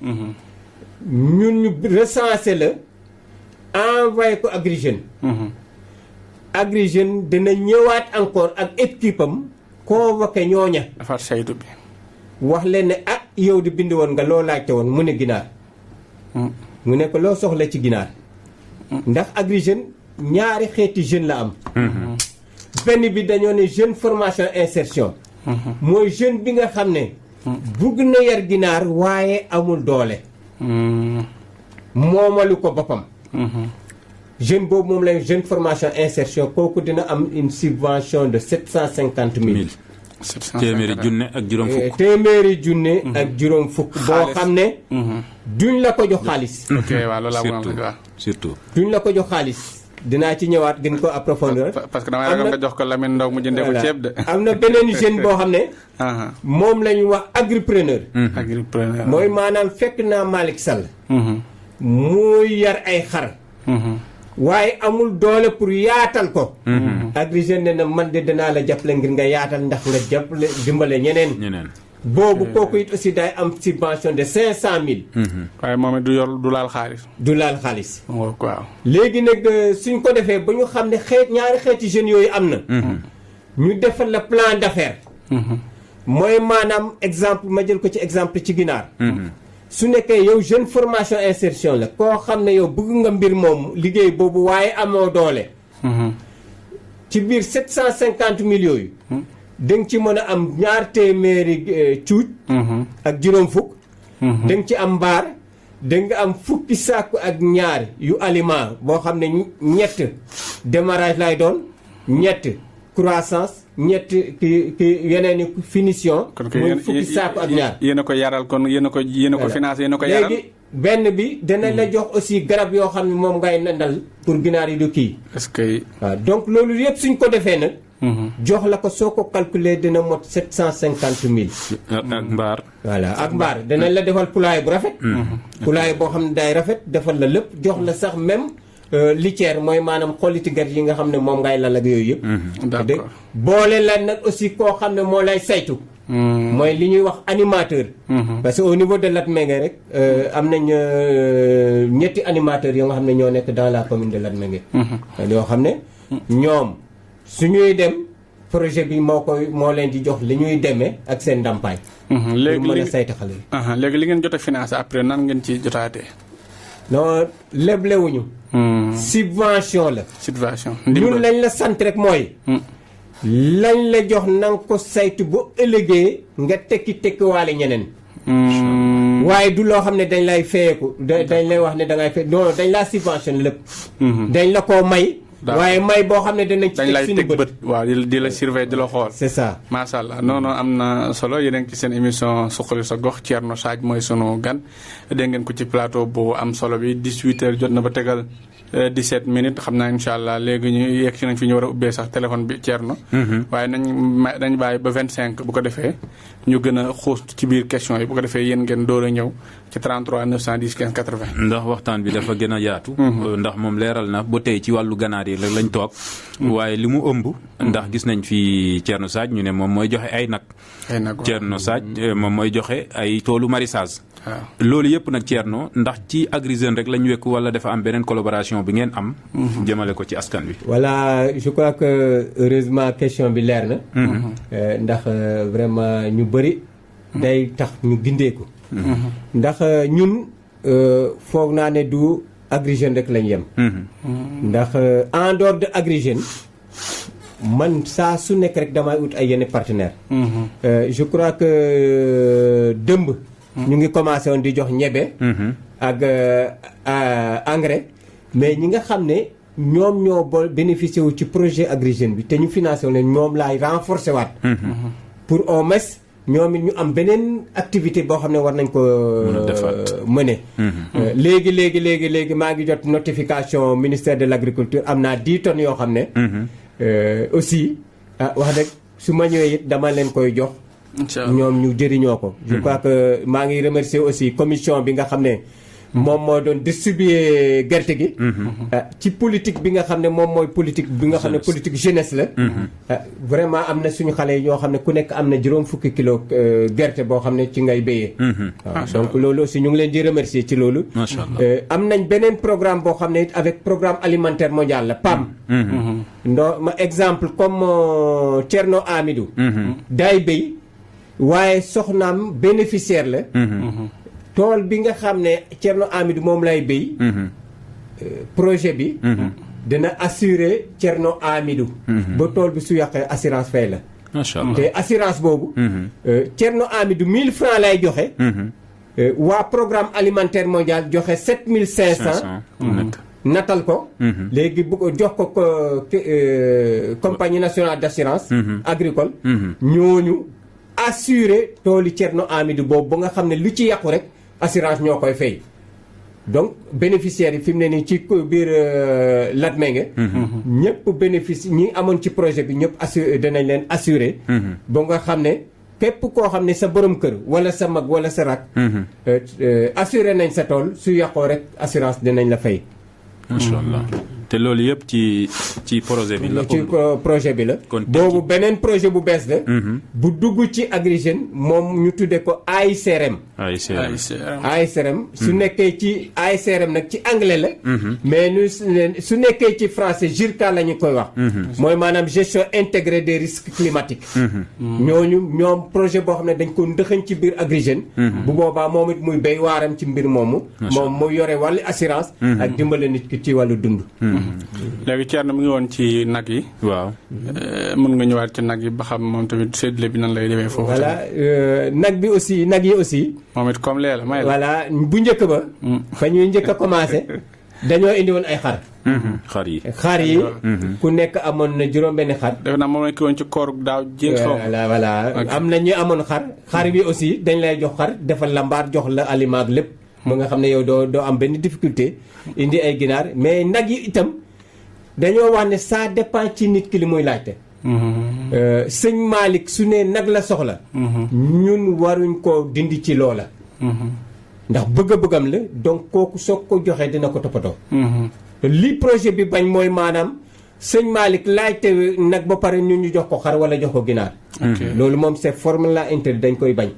ñun ñu recensé la envoyé ko Agri Jeunes. Agri Jeunes dina ñëwaat encore ak équipe am convoqué ñooña. defar saytu bi. wax leen ne yow di bind woon nga loo laajte woon mu ne ginaar. mu ne ko loo soxla ci ginaar. ndax Agri Jeunes ñaari xeeti jeune la am. benn bi dañoo ne jeune formation insertion. mooy jeune bi nga xam ne. bugg na yar ginaar waaye amul doole. moomalu ko boppam. jeune boobu moom lay jeune formation insertion kooku dina am une subvention de 750 000. téeméeri junne ak juróom fukk. téeméeri junne ak juróom fukk. boo xam ne. duñ la ko jox xaalis. ok waaw loolu laa mën a surtout. duñ la ko jox xaalis. dinaa ci ñëwaat gën ko approfondir. parce que damay ragal nga jox ko Lamine Ndaw mu jëndee ko ceeb de. am na beneen jeune boo xam ne. moom la ñu wax agripreneur. agripreneur mooy maanaam fekk naa Malick Sall. muy yar ay xar. waaye amul doole pour yaatal ko. Agri Jeunes ne na man de danaa la jàppale ngir nga yaatal ndax nga jàppale dimbale ñeneen. boobu kooku it aussi day am subvention de 500 000. waaye moom it du laal xaalis. du laal xaalis. waaw. léegi nag suñ ko defee ba ñu xam ne ñaari xeeti jeunes yooyu am na. ñu defal la plan d'affaires. mooy maanaam exemple ma jël ko ci exemple ci ginaar. su nekkee yow jeune formation insertion la koo xam ne yow bëgg nga mbir moom liggéey boobu waaye amoo doole. ci biir 750 000 yooyu. da nga ci mën a am 200 cuuj. ak juróom fukk. da nga ci am mbaar da nga am fukki saaku ak ñaar yu aliment boo xam ne ñett démarrage lay doon ñett croissance ñett ki yeneen i finition. muy fukki saaku ak ñaar. yéen a ko yaral kon yéen a ko financé yéen a ko yaral. léegi benn bi danañ la jox aussi garab yoo xam ne moom ngay nandal pour ginaar yi du kii. est-ce que. waaw donc loolu yëpp suñ ko defee nag. jox la ko soo ko calculer dina mot 750 000. ak mbaar. voilà ak mbaar danañ la defal poulailler bu rafet. poulailler boo xam ne day rafet defal la lépp jox la sax même litière mooy maanaam xolliti gar yi nga xam ne moom ngay lal ak yooyu yëpp. d'accord boole la nag aussi koo xam ne moo lay saytu. mooy li ñuy wax animateur. parce que au niveau de Latmingué rek am nañ ñetti animateurs yoo nga xam ne ñoo nekk dans la commune de Latmingué. yoo xam ne ñoom su ñuy dem projet bi moo leen di jox li ñuy demee ak seen ndàmpaay. léegi mën a saytu xale yi. léegi li ngeen jot a financé après nan ngeen ci jotaatee. non leblewuñu. subvention la. subvention. ñun lañ la sant rek mooy. lañ la jox na nga ko saytu bu ëllëgee nga tekkiwaale ñeneen. waaye du loo xam ne dañ lay feyeeku dañ lay wax ne da ngay fay non dañ laa subvention lépp. dañ la koo may. waaye may boo xam ne danañ ci teg suñu bët. waaw di la surveiller di la xool. c'est ça. macha allah non am na solo yéen a ngi ci seen émission suqali sa gox Thierno Sadji mooy sunu gan dégg ngeen ko ci plateau bu am solo bi 18h jot na ba tegal 17 minutes xam naa incha allah léegi ñu yegg si nañ fi ñu war a ubbee sax téléphone bi Thierno. waaye nañ bàyyi ba 25 bu ko defee ñu gën a xuus ci biir question yi bu ko defee yéen ngeen door a ñëw ci 33 910 15 80. ndax waxtaan bi dafa gën a yaatu. ndax moom leeral na ba tey ci wàllu ganaar yi lañ toog. waaye li mu ëmb. ndax gis nañ fi Thierno Sadji ñu ne moom mooy joxe ay nag. Thierno Sadji moom mooy joxe ay toolu maraîchage. loolu yëpp nag Thierno ndax ci Agri Jeunes rek lañ wekk wala dafa am beneen collaboration bi ngeen am. jëmale ko ci askan wi. voilà je crois que heureusement question bi leer na. ndax vraiment ñu bëri. day tax ñu gindeeku. ndax ñun foog naa ne du Agri Jeunes rek lañ yem. ndax en dehors de Agri Jeunes man saa su nekk rek damay ut ay yenn partenaires. je crois que dëmb. ñu ngi commencé woon di jox ñebe. ak engrais. mais ñi nga xam ne ñoom ñoo bénéficié wu ci projet Agri Jeunes bi te ñu financé wu leen ñoom laay renforcer waat. pour au moins ñoom it ñu am beneen activité boo xam ne war nañ ko mëne. léegi maa ngi jot notification ministère de l'agriculture am naa 10 tonnes yoo xam ne. aussi wax dëgg su ma ñëwee it dama leen koy jox. ñoom ñu jëriñoo ko. je crois que maa ngi remercier aussi commission bi nga xam ne moom moo doon distribuer gerte gi. ci politique bi nga xam ne moom mooy politique bi nga xam ne politique jeunesse la. vraiment am na suñu xale yi ñoo xam ne ku nekk am na juróom fukki kilo gerte boo xam ne ci ngay béyee. waaw donc loolu aussi ñu ngi leen di remercier ci loolu. am nañ beneen programme boo xam ne avec programme alimentaire mondial la PAM. ma exemple comme Thierno Amidou. day béy. waaye soxnaam bénéficiaire la. tool bi nga xam ne Thierno Amidou moom lay béy. projet bi. dina assurer Thierno Amidou. ba tool bi su yàqee assurance fay la. macha allah te assurance boobu. Thierno Amidou 1000 francs lay joxe. waa programme alimentaire mondial joxe 7500. natal ko. léegi bu ko jox ko compagnie nationale d'assurance. agricole. ñooñu. assurer tooli Thierno Amidou boobu ba nga xam ne lu ci yàqu rek assurance ñoo koy fay donc bénéficiaires yi fi mu ne nii ci biir Latmingué. ñëpp bénéfice ñi amoon ci projet bi ñëpp danañ leen assurer. ba nga xam ne képp koo xam ne sa borom kër wala sa mag wala sa rak. assurer nañ sa tool su yàqoo rek assurance dinañ la fay. macha allah te loolu yëpp ci projet bi la. ci projet bi la. boobu beneen projet bu bees la. bu dugg ci Agri Jeunes moom ñu tuddee ko AICRM. AICRM su nekkee ci AICRM nag ci anglais la. mais su nekkee ci français JIRCA la ñu koy wax. mooy maanaam gestion intégrée des risques climatiques. ñoom projet boo xam ne dañ ko ndëxañ ci biir Agri Jeunes. bu boobaa moom it muy béy waaram ci mbir moomu. moom muy yore wàllu assurance. ak dimbale nit ki ci wàllu dund. léegi Thierno mu ngi woon ci nag yi. waaw. mën nga ñëwaat ci nag yi ba xam moom tamit séddale bi nan lay demee foofu. voilà nag yi aussi. moom it comme lee la may la. voilà bu njëkk ba. fa ñuy njëkk a commencé. dañoo indi woon ay xar. xar yi. ku nekk amoon na juróom-benni xar. def naa moom la ki woon ci koor daaw jéeg xaw voilà am na ñu amoon xar bi aussi dañ lay jox xar defal la mbaar jox la aliment ak lépp mu nga xam ne yow doo am benn difficulté indi ay ginaar mais nag yi itam dañoo wax ne ça dépend ci nit ki li muy laajte. sëñ Malick su ne nag la soxla. ñun waruñ ko dindi ci loola. ndax bëgg-bëggam la donc kooku soog ko joxee dina ko toppatoo. li projet bi bañ mooy maanaam sëñ Malick laajte nag ba pare ñun ñu jox ko xar wala jox ko ginaar. loolu moom c'est formellement interdit dañ koy bañ.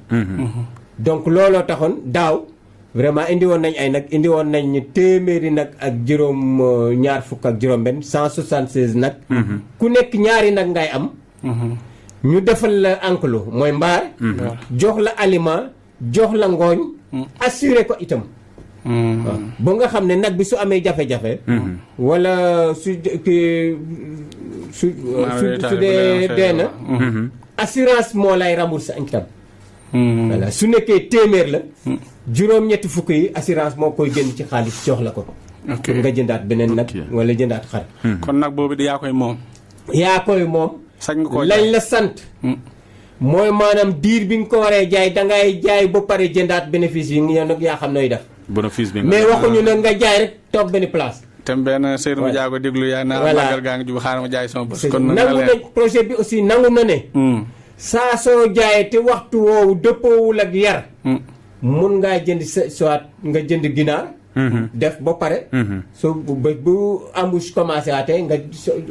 donc looloo taxoon daaw vraiment indi woon nañ ay nag indi woon nañ téeméeri nag ak ñaar fukk ak juróom-benn 176 nag. ku nekk ñaari nag ngay am. ñu defal la enclos mooy mbaar. jox la aliment jox la ngooñ. assuré ko itam. waaw ba nga xam ne nag bi su amee jafe-jafe. wala su dee dee na. assurance moo lay remboursé itam. voilà su nekkee téeméer la. juróom-ñetti fukk yi assurance moo koy jënd ci xaalis jox la ko. pour nga jëndaat beneen nag wala jëndaat xar. kon nag boobu di yaa koy moom. yaa koy moom. sañ nga koo lañ la sant. mooy maanaam diir bi nga ko waree jaay dangay jaay ba pare jëndaat bénéfice yi yow nag yaa xam nooy def. bénéfice bi mais waxuñu nag nga jaay rek toog benn place. tem benn Seydou ma jaago déglu yaa naa magal gaa ngi jub xaaral ma jaay sama bés. kon nangu na projet bi aussi nangu na ne. saa soo jaayee te waxtu woowu dëppoowul ak yar. mun ngaa jënd sa soit nga jënd ginaar. def ba pare. so bu embauche commencé waatee nga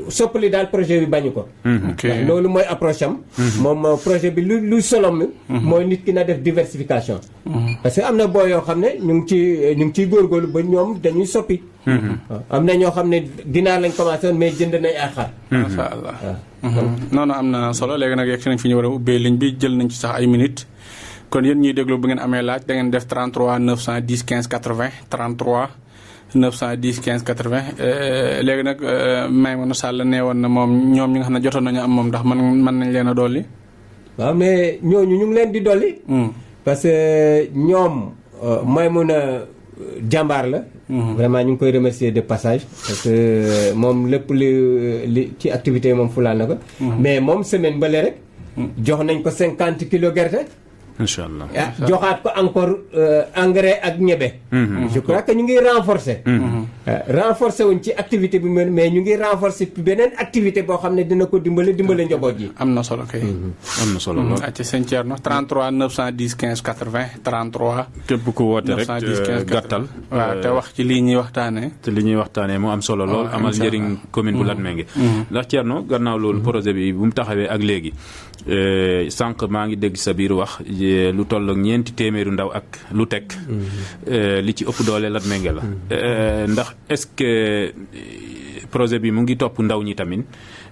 soppali daal projet bi bañu ko. loolu mooy approche am. moom projet bi lu solom mi mooy nit ki na def diversification. parce que am na boo yoo xam ne ñu ngi ciy góorgóorlu ba ñoom dañuy soppi. am na ñoo xam ne ginaar lañ commencé woon mais jënd nañ ay xar. macha allah non am na solo léegi nag yegg si nañ fi ñu war a ubbee ligne bi jël nañ ci sax ay minutes. kon yéen ñuy déglu bu ngeen amee laaj da ngeen def 33 910 15 80 33 910 15 80 léegi nag Maimouna Sall nee woon na moom ñoom ñi nga xam ne jotoon nañu am moom ndax mën nañ leen a dolli. waaw mais ñooñu ñu ngi leen di dolli. parce que ñoom Maimouna jàmbaar la. vraiment ñu ngi koy remercier de passage. parce que moom lépp li ci activité moom fulaal na ko. mais moom semaine bële rek. jox nañ ko 50 kilos gerte. incha allah joxaat ko encore engrais ak ñebe. je crois que ñu ngi renforcer. renforcer wuñ ci activité bi mais ñu ngi renforcer beneen activité boo xam ne dina ko dimbale njaboot ji. am na solo kay. am na solo lool. ci sëñ Thierno 33 910 15 80 33. képp ku woote rek gàttal. waaw te wax ci lii ñuy waxtaanee. te li ñuy waxtaanee mu am solo lool amal njëriñ commune bu Latmingué. ndax Thierno gannaaw loolu projet bi bu mu taxawee ak léegi sànq maa ngi dégg sa biir wax. lu toll ak 4 téeméeri ndaw ak lu teg li ci ëpp doole Latmingué la ndax est-ce que projet bi mu ngi topp ndaw ñi tamit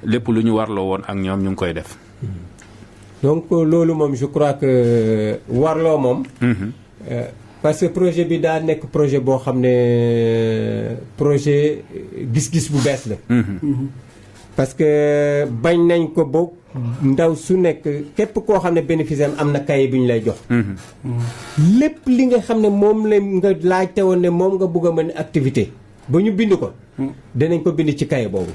lépp lu ñu warloo woon ak ñoom ñu ngi koy def. donc loolu moom je crois que warloo moom. parce que projet bi daa nekk projet boo xam ne projet gis-gis bu bees la. parce que bañ nañ ko boog ndaw su nekk képp koo xam ne bénéfice am na cahier bi ñu lay jox. lépp li nga xam ne moom la nga laajte woon ne moom nga bëgg a mën activité ba ñu bind ko. danañ ko bind ci cahier boobu.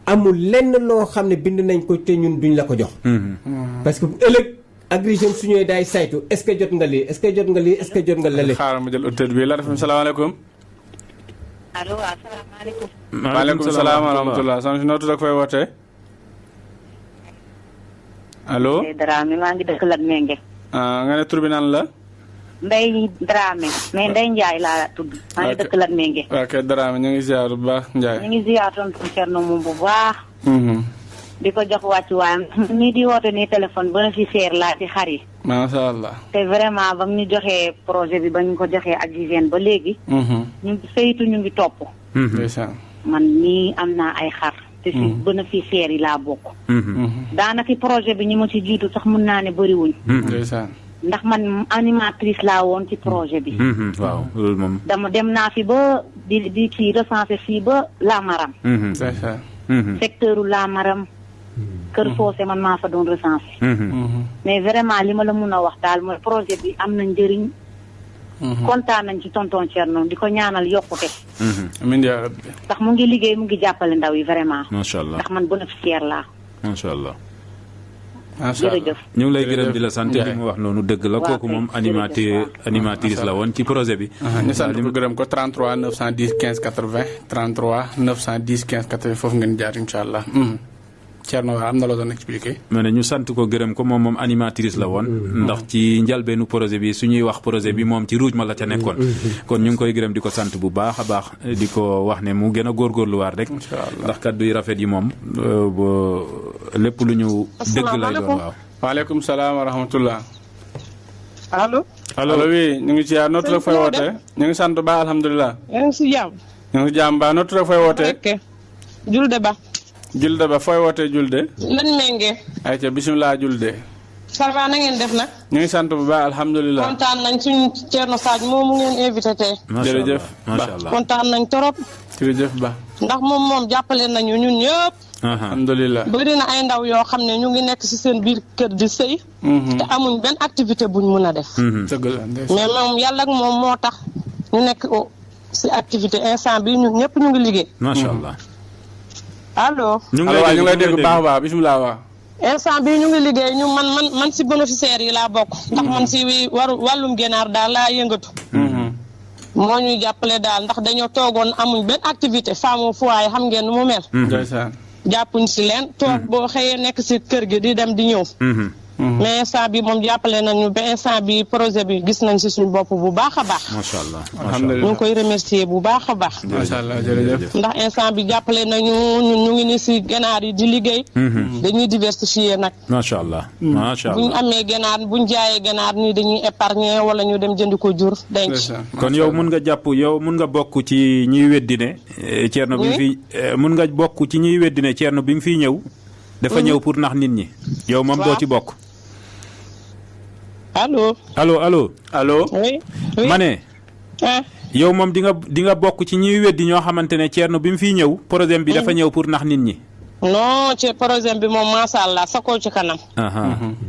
amul lenn loo xam ne bind nañ ko te ñun duñ la ko jox. parce que ëllëg Agri Jeunes su ñëwee daay saytu est-ce que jot nga lii est-ce que jot nga lii est-ce que jot nga lële. xaaral ma jël auteur bi la def salaamaaleykum. allo waaw salaamaaleykum. maaleykum salaam wa rahmatulah soxna si noo tudd ak fay wootee. allo. Ndeye Dramé maa ngi dëkk Latmingué. nga ne tur bi nan la. Ndeye Dramé mais Ndeye Ndiaye laa tudd. maa ngi dëkk Latmingué. ok Dramé ñu ngi ziar bu baax Ndiaye. ñu ngi ziar tonton Thierno moom bu baax. di ko jox wàccuwaayam nii di woote nii téléphone bénéficiaire laa ci xar yi. macha allah. te vraiment ba mu ñu joxee projet bi ba ñu ko joxee ak jigéen ba léegi. ñu saytu ñu ngi topp. man nii am naa ay xar. te si bénéficiaire yi laa bokk. daanaka projet bi ñi ma ci jiitu sax mun naa ne bëriwuñ. ndax man animatrice laa woon ci projet bi. waaw loolu moom. dama dem naa fi ba di kii recensé fii ba Lamaram. secteur Lamaram. Kër Socé man maa fa doon recensé. mais vraiment li ma la mun a wax daal mooy projet bi am na njëriñ. kontaan nañ ci tonton Thierno di ko ñaanal yokkute. amiin yaa rabbi. ndax mu ngi liggéey mu ngi jàppale ndaw yi vraiment. macha allah ndax man bénéficiaire laa. macha allah. jërëjëf ñu ngi lay gërëm di la sant li mu wax noonu dëgg la kooku moom animatrice la woon ci projet bi. ñu sant ko gërëm ko 33 910 15 80 33 910 15 80 foofu ngeen jaar incha allah. Thierno am na loo doon expliqué. ma ne ñu sant ko gërëm ko moom animatrice la woon. ndax ci njalbeenu projet bi suñuy wax projet bi moom ci ruuj ma la ca nekkoon. kon ñu ngi koy gërëm di ko sant bu baax a baax di ko wax ne mu gën a góorgóorluwaat rek. ndax kaddu yi rafet yi moom lépp lu ñu dégg lay doon waaw. waaleykum salaam wa rahmatullah. allo. allo oui ñu ngi ci yaa nootu rek fay wootee. ñu ngi sant ba alhamdulilah. yaa ngi si jàmm. ñu ngi jàmm ba nootu rek fay wootee. ok Julde Ba. Julde Ba fooy wootee Julde. lan méngee. ayca bisimilah Julde. ça va na ngeen def nag. ñu ngi sant bu baax alhamdulilah. kontaan nañ suñu Thierno Sadio moomu ngeen invité tey. jërëjëf macha allah kontaan nañ trop. jërëjëf Ba. ndax moom jàppale nañu ñun ñëpp. alhamdulilah. bëri na ay ndaw yoo xam ne ñu ngi nekk si seen biir kër di sëy. te amuñ benn activité buñ mun a def. dëgg la mais moom yàlla ak moom moo tax ñu nekk si activité instant bi ñun ñëpp ñu ngi liggéey. macha allah. allo. ñu ngi lay dégg baax baax bisimilah waaw. instant bi ñu ngi liggéey ñu man si bénéficiaire yi laa bokk. ndax man si wàllum ginaar daal laa yëngatu. moo ñuy jàppale daal ndax dañoo toogoon amuñ benn activité femme foyer xam ngeen nu mu mel. jàppuñ si leen toog boo xëyee nekk si kër gi di dem di ñëw. mais instant bi moom jàppale nañu ba instant bi projet bi gis nañ si suñu bopp bu baax a baax. macha allah ñu ngi koy remercier bu baax a baax. macha allah jërëjëf. ndax instant bi jàppale nañu ñun ñu ngi ni si ganaar yi di liggéey. dañuy diversifier nag. macha allah macha allah buñ amee ganaar buñ jaayee ganaar nii dañuy épargner wala ñu dem jënd ko jur denc. kon yow mun nga bokk ci ñiy weddi ne. Thierno bi fi mun nga bokk ci ñiy weddi ne Thierno bi mu fiy ñëw. dafa ñëw pour nax nit ñi. yow moom doo ci bokk. allo. allo. oui. ma ne. yow moom di nga bokk ci ñiy weddi ñoo xamante ne Thierno bi mu fiy ñëw projet bi dafa ñëw pour nax nit ñi. non ci projet bi moom macha allah sa ko ci kanam.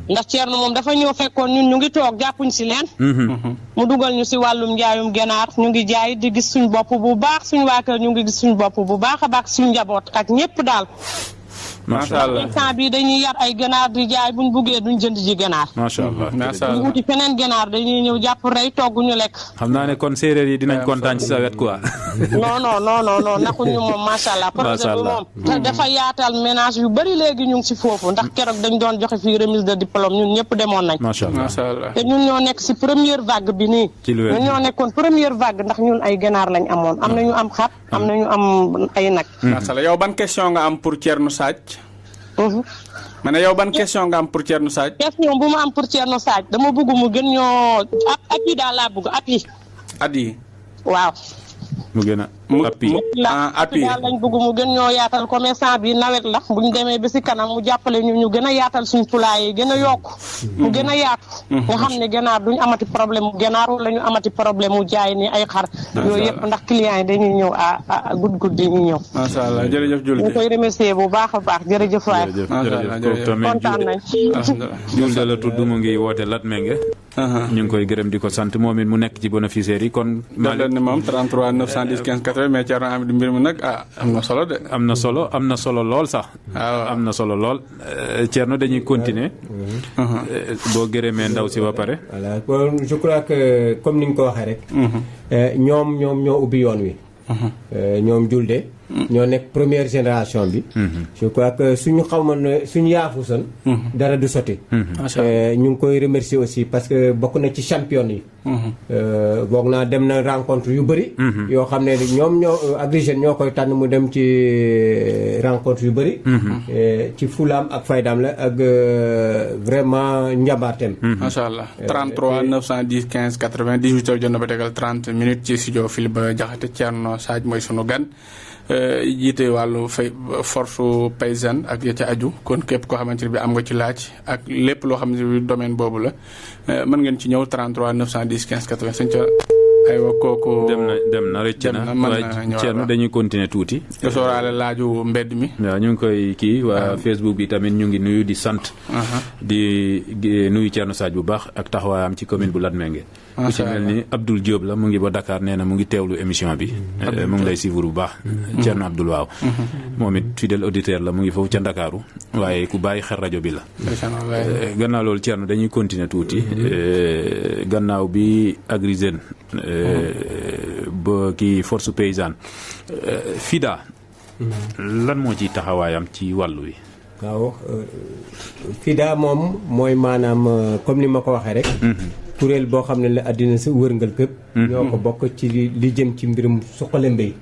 ndax Thierno moom dafa ñëw fekkoon ñun ñu ngi toog jàppuñ si leen. mu dugal ñu si wàllum njaayum ganaar ñu ngi jaay di gis suñ bopp bu baax suñu waa kër ñu ngi gis suñ bopp bu baax a baax suñu njaboot ak ñëpp daal. macha allah instant bi dañuy yar ay ganaar di jaay buñ buggee duñ jënd ji ganaar. macha allah ñu wuti feneen ganaar dañuy ñëw jàpp rey togg ñu lekk. xam naa ne kon séeréer yi dinañ kontaan ci sa wet quoi. non naxuñu moom macha allah. projet bi moom te dafa yaatal ménage yu bëri léegi ñu ngi si foofu ndax keroog dañ doon joxe fii remise de diplôme ñun ñëpp demoon nañ. macha allah te ñun ñoo nekk si première vague bi nii. ñun ñoo nekkoon première vague ndax ñun ay ganaar lañ amoon am na ñu am xar am na ñu am ay nag. macha allah yow ban question nga am pour Thierno Sadio. ma ne yow ban question nga am pour Thierno Sadio. question bu ma am pour Thierno Sadio dama bëgg mu gën ñoo at yi daal laa bëgg at yi. waaw. mu gën a appui daal lañ bëgg mu gën ñoo yaatal commerçant bi nawet la bu ñu demee ba si kanam mu jàppale ñu gën a yaatal suñ poulailler yi gën a yokk mu gën a yaatu nga xam ne ganaar duñ amati problème mu ganaar wala ñu amati problème mu jaay ni ay xar yooyu yëpp ndax clients yi dañuy ñëw à guddi ñuy ñëw. macha allah jërëjëf Julde ñu koy remercier bu baax a baax jërëjëf waay. jërëjëf kontaan nañ. Julde la tudd mu ngi woote Latmingué. ñu ngi koy gërëm di ko sant moom it mu nekk ci bénéficiaires yi kon. Malick ne moom 33 910 15 80 mais Thierno Amidou mbir mi nag am na solo de. am na solo lool sax. am na solo lool Thierno dañuy continuer. boo gërëmee ndaw si ba pare. voilà bon je crois que comme ni nga ko waxee rek. ñoom ñoo ubbi yoon wi. ñoom Julde. ñoo nekk première génération bi. je crois que suñu xamoon suñu yaafusoon. dara du sotti. ñu ngi koy remercier aussi parce que bokk na ci champion yi. boog naa dem na rencontre yu bëri. yoo xam ne ñoom Agri Jeunes ñoo koy tànn mu dem ci rencontre yu bëri. ci fulaam ak faydaam la ak vraiment njabaateem. macha allah 33 910 15 80 18 jot na ba tegal 30 minutes ci studio Philippe Diakhaté Thierno Sadio mooy sunu gan. jiite wàllu force paysanne ak ya ca aju kon képp koo xamante ne bi am nga ci laaj ak lépp loo xam ne bi domaine boobu la mën ngeen ci ñëw 33 910 15 85 ca aywa kooku dem na rëcc na waaye Thierno dañuy continuer tuuti. nga sooraale laaju mbedd mi. waaw ñu ngi koy kii waa Facebook bi tamit ñu ngi nuyu di sant. di nuyu Thierno Sadio bu baax ak taxawaayam ci commune bu Latmingué. ku ci mel ni Abdoul Diop la mu ngi ba Dakar nee na mu ngi teewlu émission bi. mu ngi lay suivre bu baax. Thierno Abdoul waaw. moom it fidèle auditeur la mu ngi foofu ca Ndakaaru waaye ku bàyyi xel rajo bi la. gannaaw loolu Thierno dañuy continuer tuuti. gannaaw bi Agri Jeunes ba kii force paysanne FIDA lan moo ci taxawaayam ci wàllu wi. waaw FIDA moom mooy maanaam comme ni ma ko waxee rek. kuréel boo xam ne la àddina sa wërngal képp. ñoo ko bokk ci li jëm ci mbirum suqale mbéy.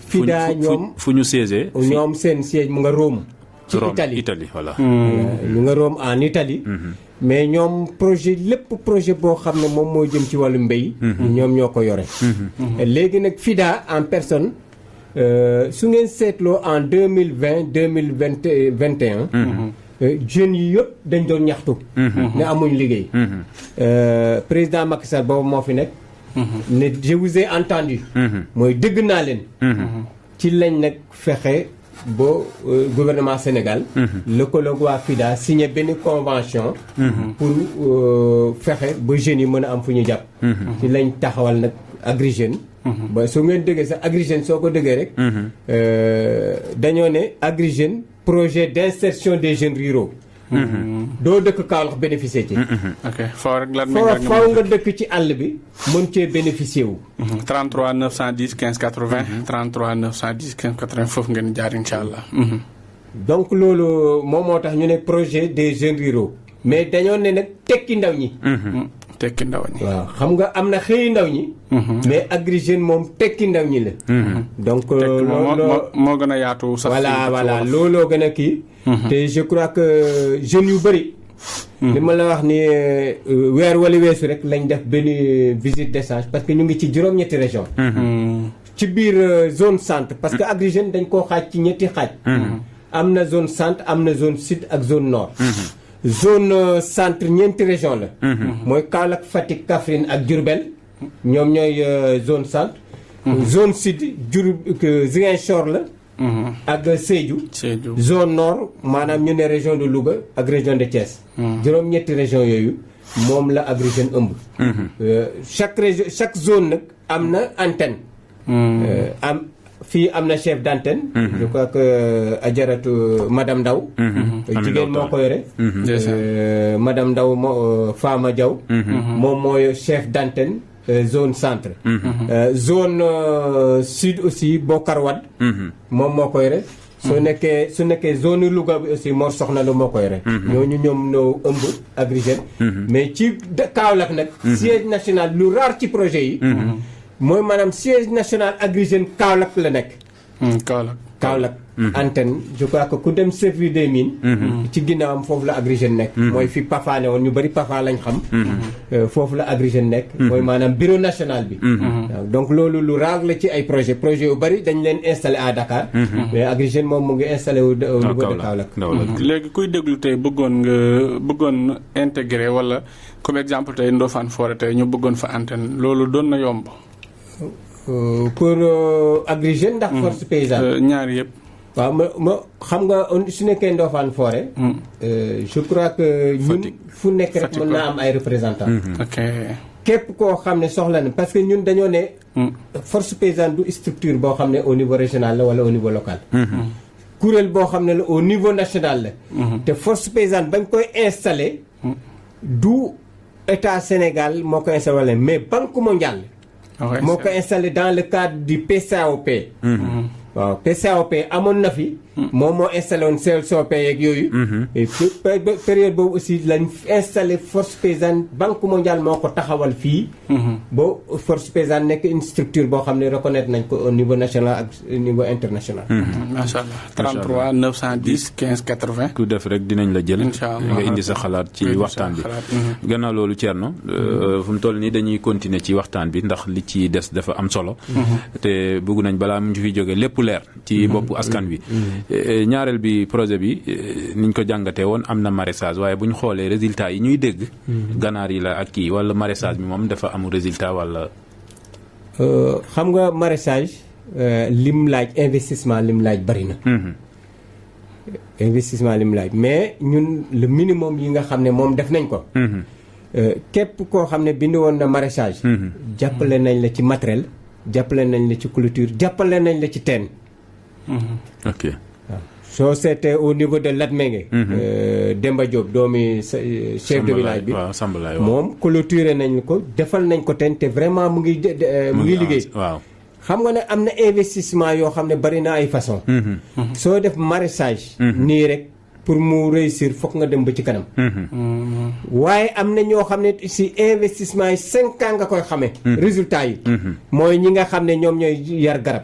FIDA ñoom fu ñu siège. ñoom seen siège mu nga Rome. ci Italie voilà. ñu nga Rome en Italie. mais ñoom lépp projet boo xam ne moom moo jëm ci wàllu mbéy. ñoom ñoo ko yore. léegi nag FIDA en personne su ngeen seetloo en 2020 2021. jeunes yi yëpp dañ doon ñaxtu. ne amuñ liggéey. président Macky Sall boobu moo fi nekk. ne je vous ai entendu. mooy dégg naa leen. ci lañ nag fexe ba gouvernement Sénégal. lëkkaloog waa FIDA signé benn convention. pour fexe ba jeunes yi mën a am fu ñu jàpp. ci lañ taxawal nag Agri Jeunes. ba su ngeen déggee sax Agri Jeunes soo ko déggee rek. dañoo ne Agri Jeunes projet d'insertion des jeunes ruraux. doo dëkk Kaolack bénéficier ci. ok foo nga dëkk ci àll bi mën cee bénéficier wu. 33 910 15 80. 33 910 15 80 foofu ngeen jaar incha allah. donc loolu moom moo tax ñu ne projet des jeunes ruraux. mais dañoo ne nag tekki ndaw ñi. tekki ndaw ñi. waaw xam nga am na xëy ndaw ñi. mais Agri Jeunes moom tekki ndaw ñi la. donc moo gën a yaatu sax. voilà looloo gën a kii. te je crois que jeunes yu bëri. li ma la wax ni weer wala weesu rek lañ def benn visite d'échange parce que ñu ngi ci juróom-ñetti région ci biir zone centre parce que Agri Jeunes dañ koo xaaj ci ñetti xaaj. am na zone centre am na zone sud ak zone nord. zone centre ñeenti région la. mooy Kaolack Fatick Kaffrine ak Diourbel ñoom ñooy zone centre. zone sud Ziguinchor la. ak Sédhiou. zone nord maanaam ñu ne région de Louga ak région de Thiès. juróom-ñetti région yooyu moom la Agri Jeunes ëmb. chaque zone nag am na antenne. fii am na chef d'antenne. je crois que ajaratu madame Ndaw jigéen moo ko yore. madame Ndaw Fama Diaw. moom mooy chef d'antenne zone centre. zone sud aussi Bokar Wade. moom moo ko yore. su nekkee zone Louga bi aussi Mor Soxna la moo ko yore. ñooñu ñoom ñoo ëmb Agri Jeunes. mais ci Kaolack nag. siège national lu rare ci projet yi. mooy maanaam siège national Agri Jeunes Kaolack la nekk. Kaolack. antenne je crois que ku dem service des mines. ci ginnaawam foofu la Agri Jeunes nekk. mooy fi Pafa ne woon ñu bëri Pafa lañ xam. foofu la Agri Jeunes nekk. mooy maanaam bureau national bi. donc loolu lu raar la ci ay projet yu bëri dañ leen installé à Dakar. mais Agri Jeunes moom mu ngi installé au niveau de Kaolack. léegi kuy déglu tey bëggoon intégré wala comme exemple tey Ndofane Forêt tey ñu bëggoon fa antenne loolu doon na yomb. pour Agri Jeunes ndax force paysanne. ñaari yëpp. waaw ma xam nga su nekkee Ndofane Forêt. je crois que ñun fu nekk rek mën naa am ay représentants. ok képp koo xam ne soxla na parce que ñun dañoo ne. force paysanne du structure boo xam ne au niveau régional la wala au niveau local. kuréel boo xam ne la au niveau national la. te force paysanne bañ koy installé. du état Sénégal moo ko installé wala mais Banque mondiale. moo ko installé dans le cadre du PCAOP. waaw PCAOP amoon na fi. moom moo installé woon CLSOP yeeg yooyu. et période boobu aussi lañ installé force paysanne banque mondiale moo ko taxawal fii. ba force paysanne nekk une structure boo xam ne reconnaître nañ ko au niveau national ak au niveau international. macha allah 33 910 15 80. ku def rek dinañ la jël. incha allah nga indi sa xalaat ci waxtaan bi. gannaaw loolu Thierno fu mu toll nii dañuy continuer ci waxtaan bi ndax li ci des dafa am solo. te bëgg nañ balaa mu fi jógee lépp leer ci boppu askan wi. ñaareel bi projet bi niñ ko jàngatee woon am na maraîchage waaye bu ñu xoolee résultat yi ñuy dégg. ganaar yi la ak kii wala maraîchage bi moom dafa amul résultat wala. xam nga maraîchage lim laaj investissement lim laaj bari na. investissement lim laaj mais ñun le minimum yi nga xam ne moom def nañ ko. képp koo xam ne bind woon na maraîchage. jàppale nañ la ci matériel jàppale nañ la ci clôture jàppale nañ la ci teen. ok waaw soo seetee au niveau de Latmingué. Demba Diop doomi chef de village bi moom clôturé nañ ko defal nañ ko teen te vraiment mu ngi liggéey. waaw xam nga ne am na investissement yoo xam ne bari na ay façon soo def maraîchage. nii rek pour mu réussir foog nga dem ba ci kanam. waaye am na ñoo xam ne si investissement yi 5 ans nga koy xamee. résultat yi. mooy ñi nga xam ne ñoom ñooy yar garab.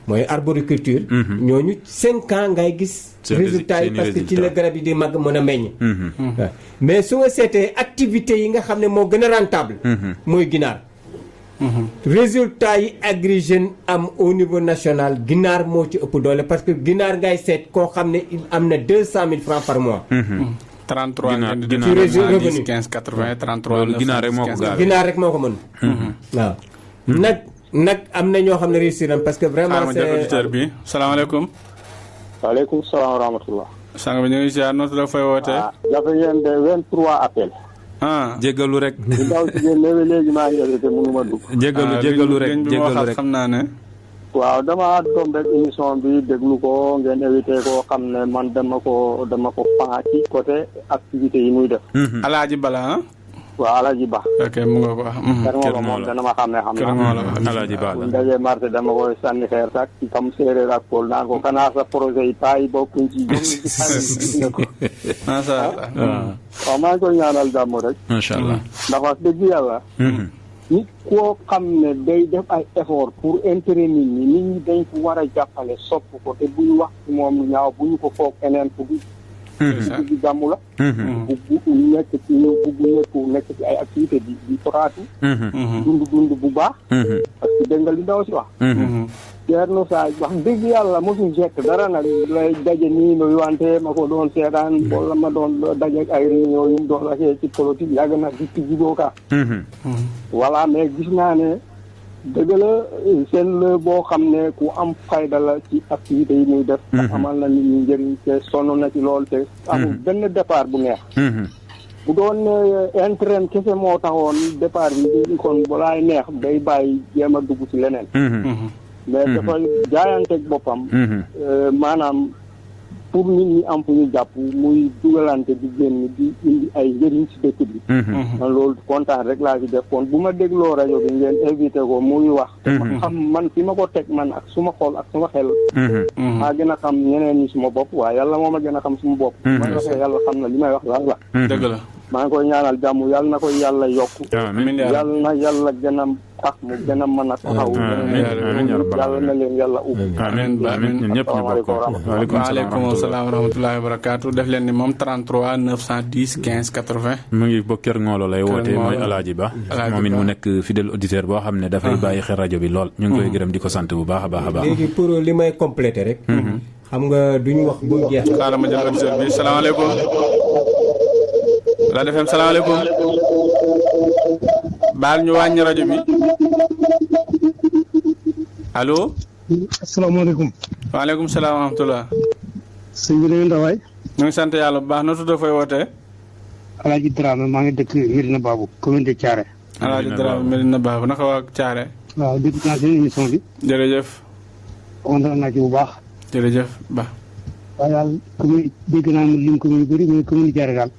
mooy arboriculture. ñooñu 5 ans ngay gis. résultat yi parce que ci la garab yi di màgg mën a meññ. mais su nga seetee activités yi nga xam ne moo gën a rentable. mooy ginaar. résultat yi Agri Jeunes am au niveau national ginaar moo ci ëpp doole parce que ginaar ngay seet koo xam ne am na 200 000 francs par mois. 33 revenu 15 80 33 ginaar rek moo ko gaawee ginaar rek moo ko mën. waaw nag am na ñoo xam ne réussir nañ parce que vraiment c'est auditeur bi salaamaaleykum. waaleykum salaam wa rahmatullah. sang bi ñu ngi ziar noo tudd fay wootee. dafa ngeen de 23 appel. jéggalu rek. bu ndaw si ngeen léegi maa ngi invité mënu ma dugg. jéggalu rek xam naa ne. waaw dama doom rek émission bi déglu ko ngeen invité koo xam ne man dama ko fan ci côté activité yi muy def. Alaaji Bala waaw Alaaji Ba. ok mu nga ko wax. kër moom dana ma xam ne xam naa. Alaaji Ba la bu ndajee marché dama koy sànni xeer sax ci kam séeréer ak Pël naan ko kanaa sa projet yi paa yi bokkuñ ci jëm ko. macha allah. waaw maa ngi koy ñaanal jàmm rek. macha allah. ndax wax dëgg yàlla. nit koo xam ne day def ay effort pour intérêt nit ñi dañ ko war a jàppale sopp ko te buy wax ci moom ñaaw bu ñu ko foog eneen fu bi di jàmm la bu nekk ci nekk ci ay activité di foraatu dund bu baax parce que dégg nga li ndaw si wax Thierno Sadio wax dëgg yàlla mosuñ jekk dara nag lay daje nii nuy wante ma ko doon seetaan wala ma doon daje ak ay réunion yu mu doon waxee ci politique yàgg na di ci jigooka voilà mais gis naa ne dëgg la seen la boo xam ne ku am fayda la ci activité yi muy def amal na nit ñi njëriñ te sonn na ci lool te amul benn départ bu neex bu doon intérêt kese moo taxoon départ bi kon balaay neex day bàyyi jéem a dugg ci leneen mais dafay jaayanteeg boppam maanaam pour nit ñi am fu ñu jàpp muy dugalante di génn di indi ay njëriñ ci dëkk bi man loolu kontaan rek laa ci def kon bu ma dégloo rajo bi ngeen invité ko muy wax te ma xam man fi ma ko teg man ak suma xol ak suma xel maa gën a xam ñeneen ñi suma bopp waaye yàlla moo ma gën a xam suma bopp man waxee yàlla xam na li may wax lan la dëgg la maa ngi koy ñaanal jàmm yàlla na ko yàlla yokk yàlla na yàlla gën a tax mu gën a mën a taxaw yàlla na leen yàlla ubbi amiin ñun ñëpp ñu bokk waaleykum salaam wa rahmatullahi wa barakaatu def leen ni moom 33 910 15 80 mu ngi bokk Kër Ngolo lay woote mooy Alaaji Ba moom it mu nekk fidèle auditeur boo xam ne dafay bàyyi xel rajo bi lool ñu ngi koy gërëm di ko sant bu baax a baax a baax léegi pour li may complété rek xam nga duñ wax bu jeex xaaral ma jël auditeur bi salaamaaleykum la defem salaamaaleykum baal ñu wàññi rajo bi allo. asalaamaaleykum. waaleykum salaam wa rahmatulah. sëñ bi da ngeen dawaay. ñu ngi sant yàlla bu baax na tudd fay wootee. Alaaji Dramé maa ngi dëkk Medina Babou commune de Thiaré. Alaaji Dramé Medina Babou naka waa Thiaré. waaw dégg naa seen émission bi. jërëjëf. kontaan naa ci bu baax. jërëjëf Ba. waaye daal commune dégg naa mu lim commune yu bëri mais commune Thiaré daal.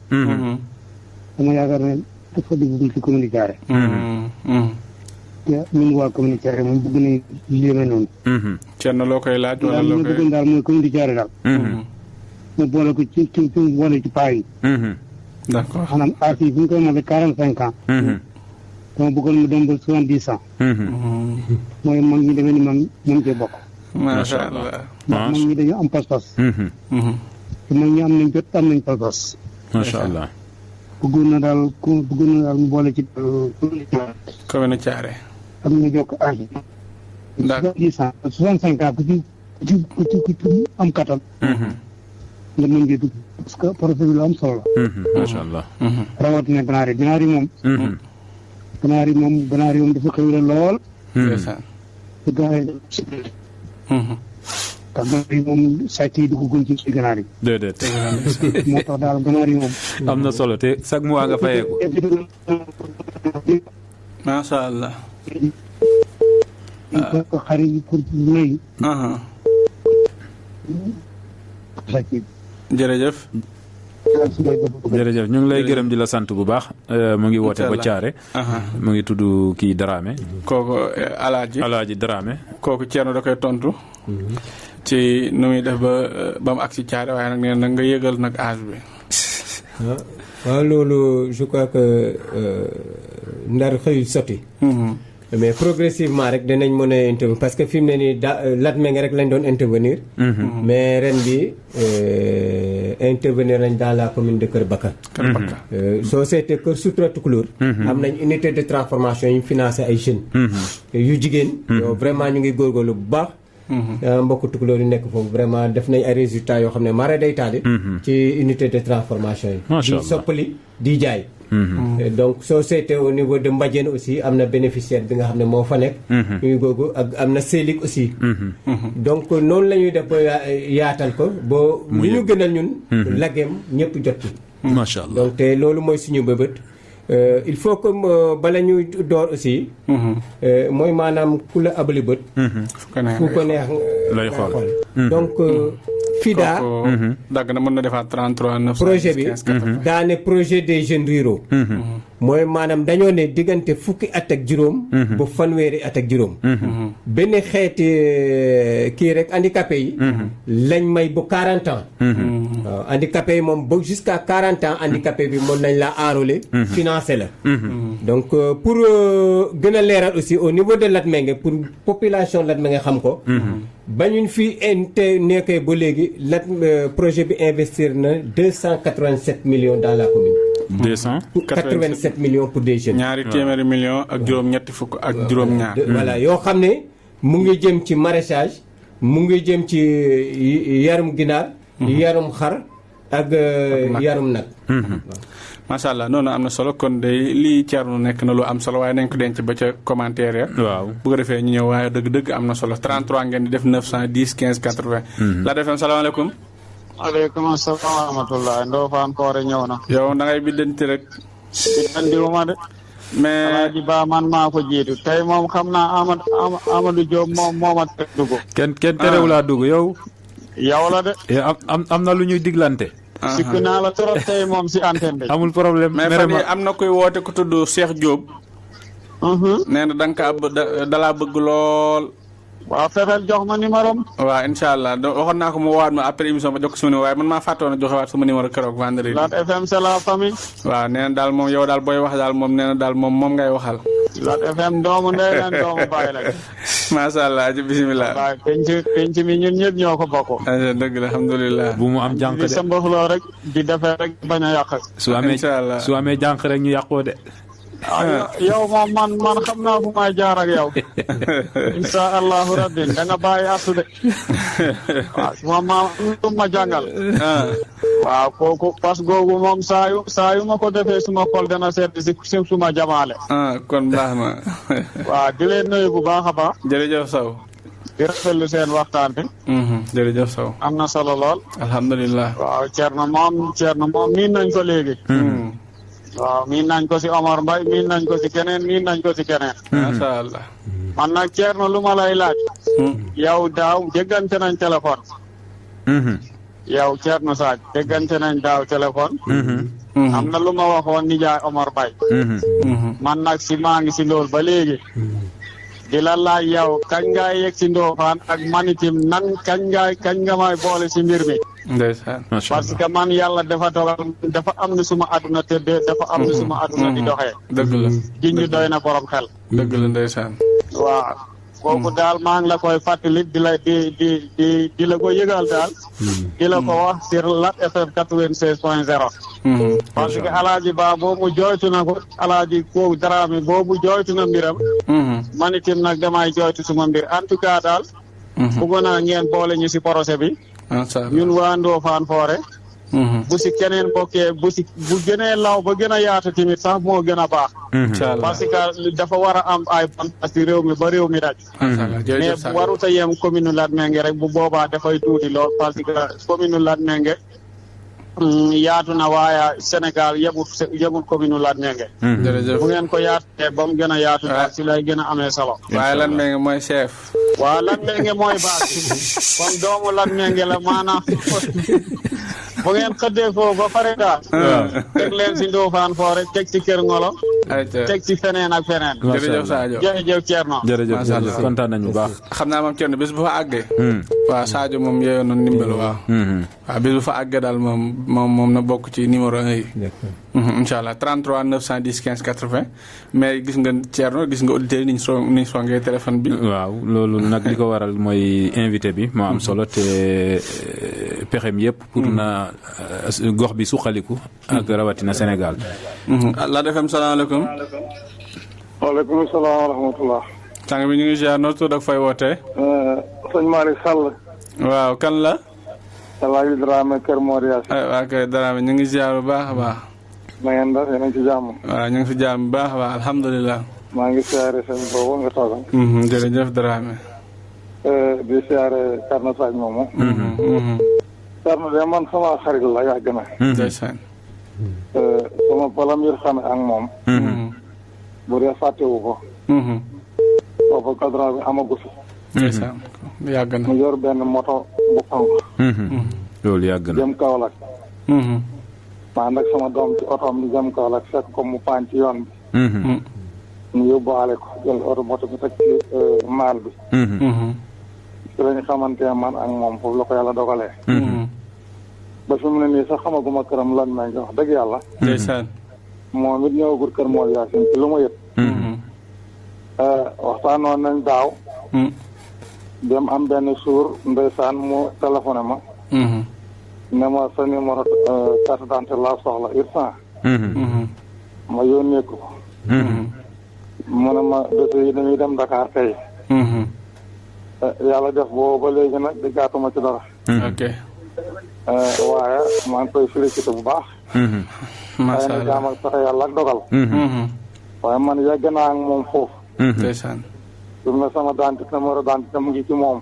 dama yaakaar ne dafa dugg ci commune Thiaré. te ñun waa commune Thiaré moom bëgg nañ li demee noonu. Thierno loo koy laaj wala daal loo li ma koy. bëggoon daal mooy commune di Thiaré daal. mu boole ko ci mu boole ci paa yi. d'accord maanaam aas yi bu ñu koy mën a 45 ans. dama bëggoon mu dem ba 70 ans. mooy mag ñi demee ni man mën cee bokk. macha allah. ndax mag ñi dañu am pas-pas. te mag ñi am nañ jot am nañ pas-pas. macha allah. bëggoon na daal mu boole ci. commune Thiaré. am na jokk aas yi. d'accord 70 ans 65 ans ku ci am kattan. nga mën ngeen dugg parce que projet bi lu am solo la. macha allah. rawatina ganaar yi moom. ganaar yi moom dafa xëy la lool. ndeysaan. te ganaar yi te ganaar yi moom sàcc yi du ko gën ci ganaar yi. déedéet. moo tax daal ganaar yi moom. am na solo te chaque mois nga fayeeku. macha allah. ko xar yi pour léegi. sàcc yi. jërëjëf. jërëjëf ñu ngi lay gërëm di la sant bu baax mu ngi woote ba Thiaré mu ngi tudd kii Dramé kooku Alaaji Dramé kooku Thierno da koy tontu ci nu muy def ba mu agsi Thiaré waaye nag nee na nga yëgal nag âge bi. waaw loolu je crois que ndar xëyul sotti mais progressivement rek dinañ mën a intervenir parce que fi mu ne nii Latmingué rek lañ doon intervenir. mais ren bi intervenir nañ dans la commune de Kër Bakar. soo seetee Kër Soutra Tukulóor. am nañ unité de transformation yu financé ay jeunes. yu jigéen. vraiment ñu ngi góorgóorlu bu baax. mbokk tukulóor yi nekk foofu vraiment def nañ ay résultats yoo xam ne mara day taali ci unité de transformation yi. di soppali di jaay. donc soo seetee au niveau de Mbadiène aussi am na bénéficiaire bi nga xam ne moo fa nekk. ñu ngi googu ak am na Sélik aussi. donc noonu la ñuy def ba yaatal ko boo li ñu gënal ñun. laggeem ñëpp jot ci. macha allah donc te loolu mooy suñu bëbët. il faut que bala ñuy door aussi. mooy maanaam ku la abali bët. fu ko neex lay xool donc. FIDA dagg na mën na defaat 33 915 projet bi daane projet des jeunes ruraux. mooy maanaam dañoo ne diggante fukki at ak juróom. ba fanweeri at ak juróom. benn xeeti kii rek handicapé yi. lañ may ba 40 ans. waaw handicapé yi moom ba jusqu'à 40 ans handicapé bi mën nañ la enrôler. financé la. donc pour gën a leeral aussi au niveau de Latmingué pour population Latmingué xam ko. ba ñun fii nekkee ba léegi projet bi investir na 287 millions dans la commune. 287 millions pour des jeunes. ñaari téeméeri millions ak juróom-ñetti fukk ak juróom-ñaar. voilà yoo xam ne mu ngi jëm ci maraîchage mu ngi jëm ci yarum ginaar. yarum xar ak yarum nag. macha allah noonu am na solo kon de lii Thierno nekk na lu am solo waaye nañ ko denc ba ca commentaire ya. waaw bu ko defee ñu ñëw waaye dëgg-dëgg am na solo 33 ngeen di def 910 15 80. la defee salaamaaleykum. maaleykum salaam wa rahmatulah. Ndofane Koore ñëw na. yow da ngay biddanti rek. biddantiwuma de. mais Alaaji Ba man maa ko jiitu tey moom xam naa Amadou Diop moom moo ma teg dugg. kenn terewulaa dugg yow. yow la de. am na lu ñuy diglante. sikki naa la trop tey moom si antenne bi. amul problème mais fan yii am na koy woote ku tudd Cheikh Diop. nee na da nga dalaa bëgg lool. waaw fexeel jox ma numéro am. waaw incha allah waxoon naa ko mu waat ma après émission ba jox ko sama numéro waaye man maa fàttoon a joxewaat sama numéro keroog vendredi. Lat FM c'est la famille. waaw nee na daal moom yow daal booy wax daal moom nee na daal moom ngay waxal. Lat FM doomu ndey leen doomu bàyyi la. macha allah ci bisimilah. waaw penc mi ñun ñëpp ñoo ko bokk. dëgg la alhamdulilah. bu mu am jànq de di sa mboxloo rek di defee rek bañ a yàq. su amee jànq rek ñu yàqoo de. yow moom man xam naa fu may jaar ak yow. insha allahu rabbi da nga bàyyi asu de. waaw suma maam lu ma jàngal. waaw kooku parce que googu moom saa yu ma ko defee suma xol dana seet si suma jamaale. kon baax na. waaw di leen nuyu bu baax a baax. jërëjëf Sow. di rafetlu seen waxtaan bi. jërëjëf Sow. am na solo lool. alhamdulilah. waaw Thierno moom miin nañ ko léegi. waaw miin nañ ko si Omar Mbaye miin nañ ko si keneen miin nañ ko si keneen. macha allah. man nag Thierno lu ma lay laaj. yow daaw déggante nañ téléphone. yow Thierno Sadio déggante nañ daaw téléphone. am na lu ma waxoon nijaay Omar Mbaye. man nag maa ngi si loolu ba léegi. di la laaj yow kañ nga yegg si Ndofane ak manitim nan kañ nga may boole si mbir mi. ndeysaan parce que man yàlla dafa dogal dafa am na suma àdduna tëddee dafa am na suma àdduna di doxee. dëgg la jinj doy na borom xel. dëgg la ndeysaan. waaw kooku daal maa ngi la koy fàttali di la ko yëgal daal. di la ko wax sur Lat FM 96.0. parce que Alaaji Ba boobu jooytu na ko Alaaji kooku Dramé boobu jooytu na mbiram. man itam nag damay jooytu suma mbir en tout cas daal. bëggoon naa ngeen boole ñu si projet bi. ñun waa Ndofane Fore. bu si keneen bokkee bu gënee law ba gën a yaatu tamit sax moo gën a baax. parce que dafa war a am ay banqaas ci réew mi ba réew mi daj. mais warut a yem commune Latmingué rek bu boobaa dafay tuuti lool parce que commune Latmingué yaatu na waaye Sénégal yemul commune Latmingué. bu ngeen ko yaatee ba mu gën a yaatu daal si lay gën a amee solo. waaye Latmingué mooy chef. waaw Latmingué mooy baax comme doomu Latmingué la maanaam. bu ngeen xëddee foofu ba pare daal. teg leen si Ndofane Fore teg ci Kër Ngolo. teg ci feneen ak feneen. jërëjëf Sadio jërëjëf Thierno. jërëjëf kontaan nañu bu baax. xam naa moom Thierno bés bu fa àggee. waaw Sadio moom yeeyoon na ndimbal waaw. waaw bés bu fa àggee daal moom na bokk ci numéro 1 yi. incha allah 33 910 15 80 mais gis nga Thierno gis nga auditeurs yi ni ñu songee téléphone bi. waaw loolu nag li ko waral mooy invité bi moo am solo te pexem yëpp pour na gox bi suqaliku ak rawatina Sénégal. Lat FM salaamaaleykum. waaleykum salaam wa rahmatullah. sang bi ñu ngi ziar noo tudd ak fay wootee. sëñ Malick Sall. waaw kan la. Alaaji Dramé Kër Mor Yacine. waaw kay Dramé ñu ngi ziar bu baax a baax. na ngeen def yéen a ngi ci jàmm. waaw ñu ngi si jàmm bu baax a baax alhamdulilah. maa ngi siyaare sëñ boobu nga toogal. jërëjëf Dramé. di siyaare Thierno Saaj moomu. Thierno de man sama xarit la yàgg na. ndeysaan. sama premier xame ak moom. bu dee fàttewu ko. boobu cadran bi amagu fi. ndeysaan yàgg na. mu yor benn moto bu xonq. loolu yàgg na jëm Kaolack. ma ànd ak sama doom ci otoom di jëm Kaolack fekk ko mu paan ci yoon bi. ñu yóbbuwaale ko jël oto moto bi teg ci maal bi. ci lañu xamante man ak moom foofu la ko yàlla dogalee. ba fi mu ne nii sax xamaguma këram lan may wax dëgg yàlla. ndeysaan. moom it ñëwagul kër Mor Yacine ci lu ma yëg. waxtaanoon nañ daaw. dem am benn suur ndeysaan mu téléphoné ma. ne ma sa numéro carte d'identité laa soxla urgent. ma yónnee ko. mu ne ma dossier yi dañuy dem Dakar tey. yàlla def boobu ba léegi nag di gàttuma ci dara. ok. waaye maa ngi koy félicité bu baax. macha xëy na allah jaam ak pexe yàlla ak dogal. waaye man yegg naa ak moom foofu. ndeysaan. sur na sama dentité numéro dentité mu ngi ci moom.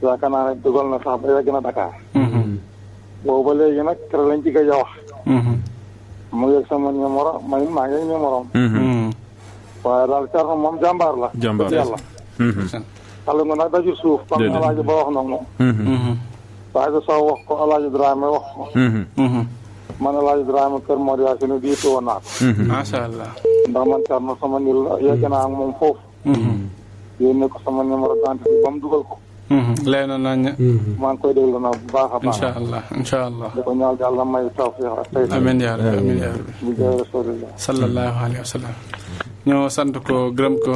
yaakaar naa ne dugal na sax ba yegg na Dakar. boobu ba léegi nag keroog lañ ci gëj a wax. mu yegg sama numéro man maa ngi numéro am. waaye daal Thierno moom jàmbaar la. jàmbaar yàlla. xale nga nag daju suuf. comme déedéet Alaaji ba wax na moom. waaye da soo wax ko Alaaji Dramé wax ko. man Alaaji Dramé Kër Mor Yacine diitu woon naa ko. macha allah. ndax man Thierno sama nil la yegg naa ak moom foofu. yónnee ko sama numéro d'identité ba mu dugal ko. leer na nañ. maa ngi koy déglu na bu baax a baax. incha allah incha allah. di ko ñaal yàlla may tawfiix ak tey. amiin yaa rabbi amiin yaa rabbi. bu jëlee rasulillah. sallallahu alayhi wa sallam. ñoo sant ko gërëm ko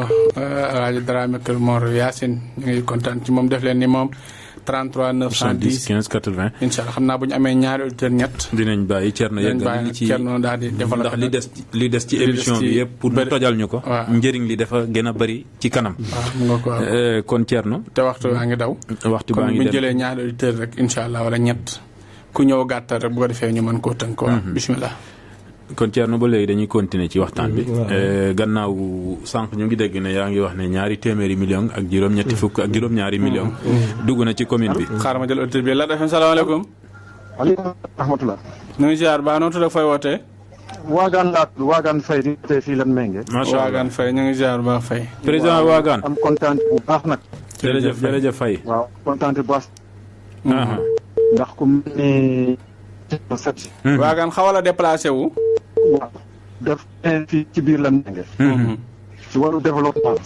Alaaji Dramé Kër Mor Yacine ñu ngi kontaan ci moom def leen ni moom 33 910 15 80. incha allah xam naa bu ñu amee ñaari auditeurs ñett. dinañ bàyyi Thierno yeggal li ci Thierno daal di développé ndax li des ci émission bi yëpp pour mu tojal ñu ko. waaw njëriñ li dafa gën a bëri ci kanam. waaw mu nga ko kon Thierno. te waxtu baa ngi daw. waxtu baa ngi kon bu ñu dem jëlee ñaari auditeurs rek incha allah wala ñett ku ñëw gàttal rek bu ko defee ñu mën koo tënk. waaw bisimilah. kon Thierno ba léegi dañuy continuer ci waxtaan bi. gannaaw sànq ñu ngi dégg ne yaa ngi wax ne ñaari téeméeri million ak juróom-ñetti fukk ak juróom-ñaari million dugg na ci commune bi. xaaral ma jël auditeur bi Lat FM salaamaaleykum. waaleykum rahmatulah. ñu ngi ziar baax noo tudd ak fay wootee. Waagaan laa tudd Waagaan Faye di tey fii lan méngee. macha allah Waagaan Faye ñu ngi ziar baax Faye. président Waagaan. am kontaan bu baax nag. jërëjëf jërëjëf Faye. waaw kontaan bu baax. ndax ku mu ne. Waagaan xawal a déplacé wu. waaw def fii ci biir lan méngee. ci wàllu développement.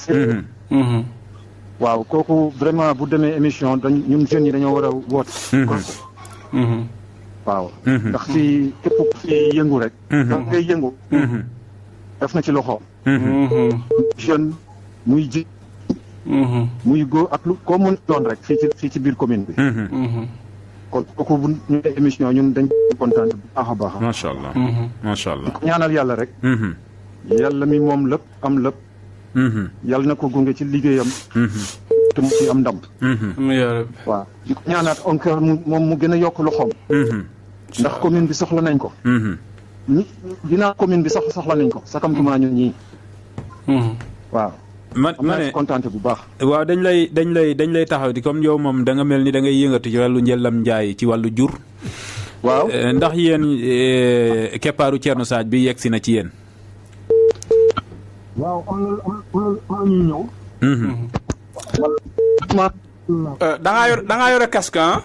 waaw kooku vraiment bu demee émission ñun jeunes yi dañoo war a woote. waaw. ndax fii képp ku fi yëngu rek. da ngay yëngu. def na ci loxo. jeune muy ji. muy góor ak lu ko mën doon rek fii ci biir commune bi. kon kooku bu ñu dee émission ñun dañ kontaan bu baax a baax. macha allah macha allah. ñaanal yàlla rek. yàlla mi moom lépp am lépp. yàlla na ko gunge ci liggéeyam. te mu ci am ndam. waaw di ko ñaanaat encore moom mu gën a yokk loxoom. ndax commune bi soxla nañ ko. dinaa commune bi soxla nañ ko sakamtuma ñun ñii. waaw. ma ne kontaan bu baax. waaw dañ lay taxaw di comme yow moom da nga mel ni da ngay yëngatu ci wàllu njëllam njaay ci wàllu jur. waaw ndax yéen keppaaru Thierno Sadji bi yegg si na ci yéen. waaw am na ñuy ñëw. da ngaa yore casque ah.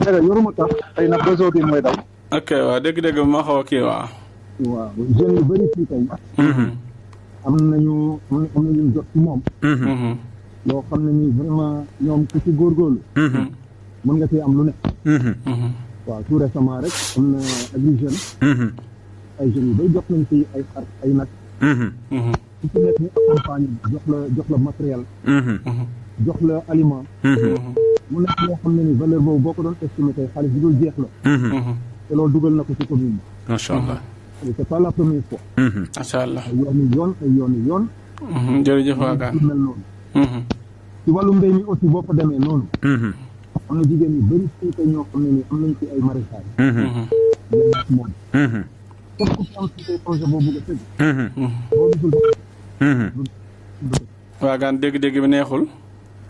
yoruma tax ay na réseau bi mooy daw. ok waaw dégg-dégg bi ma xaw a kii waaw. waaw jeunes yu bëri fii tey. am nañu jot ci moom. loo xam ne nii vraiment ñoom ku ci góorgóorlu. mën nga cee am lu ne. waaw tout récemment rek am na Agri Jeunes. ay jeunes yu bay jox nañ ci ay xar ay nag. ku ci nekk ñu accompagne jox la matériel. jox la aliment. mu nekk loo xam ne ni valeur boobu boo ko doon estimé tey xaalis bi dul jeex la. te loolu dugal na ko ci commune bi. macha allah. c'est pas la première fois. macha allah ay yoon. jërëjëf waagaan mel noonu. ci wàllu mbéy mi aussi boo ko demee noonu. am na jigéen yu bëri fii tey ñoo xam ne ni am nañ ci ay maraîchage. moom. képp ku ci am ci tey projet boobu nga tëgg. boo gisul waagaan dégg-dégg bi neexul.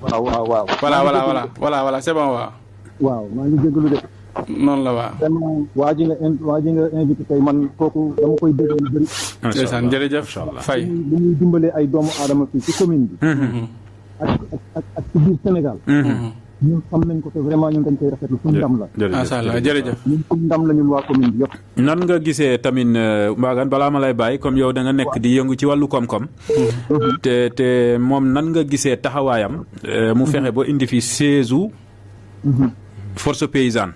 waaw. voilà c'est bon waaw. waaw maa ngi jégalu de. noonu la waaw. vraiment waa ji nga invité tey man kooku dama koy dégg lu bëri. ndeysaan jërëjëf Faye. li ñuy dimbalee ay doomu aadama fii ci commune bi. ak ci biir Sénégal. ñun xam nañ ko te vraiment ñun dañ koy rafetlu suñu ndam la. macha allah jërëjëf. ñun suñu ndam la ñun waa commune bi yëpp. nan nga gisee tamit Mbagane balaa ma lay bàyyi comme yow da nga nekk di yëngu ci wàllu koom-koom. te moom nan nga gisee taxawaayam. mu fexe ba indi fi 16 force paysanne.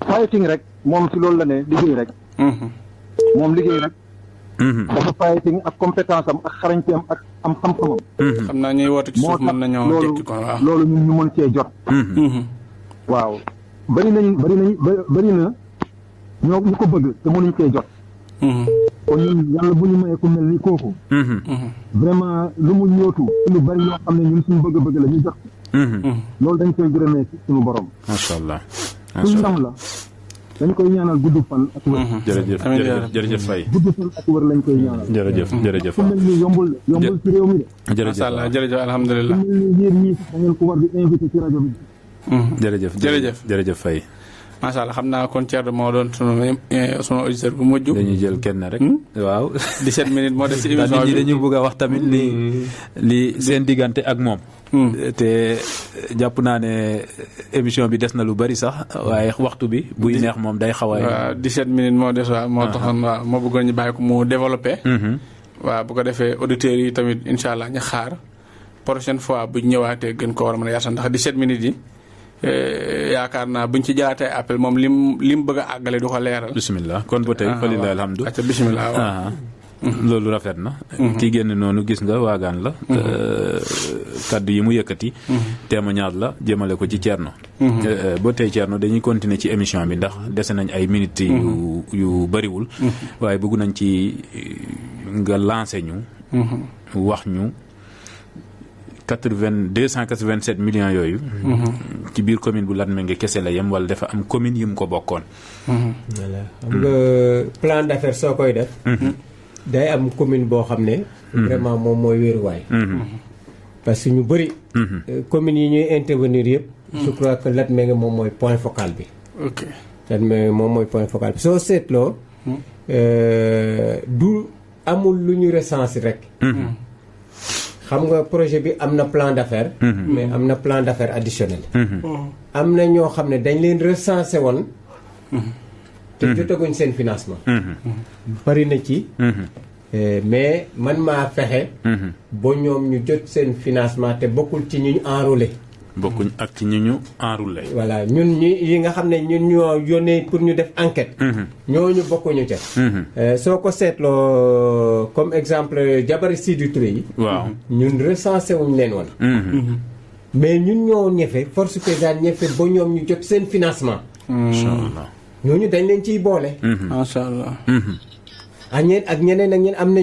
fighting rek moom ci loolu la ne liggéey rek. moom liggéey rek. dafa fighting ak compétence am ak xarañteem ak am xam-xamam. xam naa ñuy woote ci suuf mën nañoo tekki ko waaw. loolu ñun ñu mën cee jot. waaw bëri na ñoo ñu ko bëgg te mënuñ cee jot. kon ñun yàlla bu ñu mayee ku mel ni kooku. vraiment lu mu ñootu lu bëri ñoo xam ne ñun suñu bëgg-bëgg la ñu jot. loolu dañ koy gërëmee ci suñu borom. macha allah. suñu ndam la. dañ koy ñaanal gudd fan ak wër. jërëjëf Faye. gudd fan ak wër lañ koy ñaanal. jërëjëf ku mel ni yombul ci réew mi de. macha allah jërëjëf alhamdulilah. ku mel ni yéen ñii sax da ngeen ko war di invité ci rajo bi. jërëjëf Faye. macha allah xam naa kon Thierno moo doon sunu auditeur bu mujj. dañuy jël kenn rek. waaw 17 minutes moo des ci émission bi. dañu bëgg a wax tamit li seen diggante ak moom. te jàpp naa ne émission bi des na lu bari sax waaye waxtu bi buy neex moom day xaw a. waaw 17 minutes moo des waaw moo taxoon waaw moo bëggoon ñu bàyyi ko mu développé. waaw bu ko defee auditeurs yi tamit incha allah ñu xaar prochaine fois bu ñu ñëwaatee gën ko war a mën a yaatal ndax 17 minutes yi. yaakaar naa buñ ci jëlaatee appel moom lim bëgg a àggale du ko leeral. bisimilah kon ba tey fa lillahi alhamdu. acca bisimilah waaw. loolu rafet na. ki génn noonu gis nga waagaan la. kaddu yi mu yëkkati. témoignage la jëmale ko ci Thierno. ba tey Thierno dañuy continuer ci émission bi ndax dese nañ ay minutes yu bariwul. waaye bëgg nañ ci nga lancé ñu. wax ñu. 287 millions yooyu. ci biir commune bu Latmingué kese la yem wala dafa am commune yu mu ko bokkoon. voilà xam nga plan d'affaires soo koy def. day am commune boo xam ne. vraiment moom mooy wéeruwaay. parce que ñu bëri. communes yi ñuy intervenir yëpp. je crois que Latmingué moom mooy point focal bi. ok Latmingué moom mooy point focal bi soo seetloo. du amul lu ñu recenser rek. xam nga projet bi am na plan d'affaires. mais am na plan d'affaires additionnel. am na ñoo xam ne dañ leen recenser woon. te jotaguñ seen financement. bari na ci. mais man maa fexe ba ñoom ñu jot seen financement te bokkul ci ñu enrôlé. bokkuñ ak ci ñu enrôlé. voilà ñun yi nga xam ne ñun ñoo yónnee pour ñu def enquête. ñooñu bokkuñu ca. soo ko seetloo comme exemple jabari Sidou Touré yi. waaw ñun recensé wuñ leen woon. mais ñun ñoo ñefe force paysane ñefe ba ñoom ñu jot seen financement. macha allah ñooñu dañ leen ciy boole. macha allah. ak ñeneen am na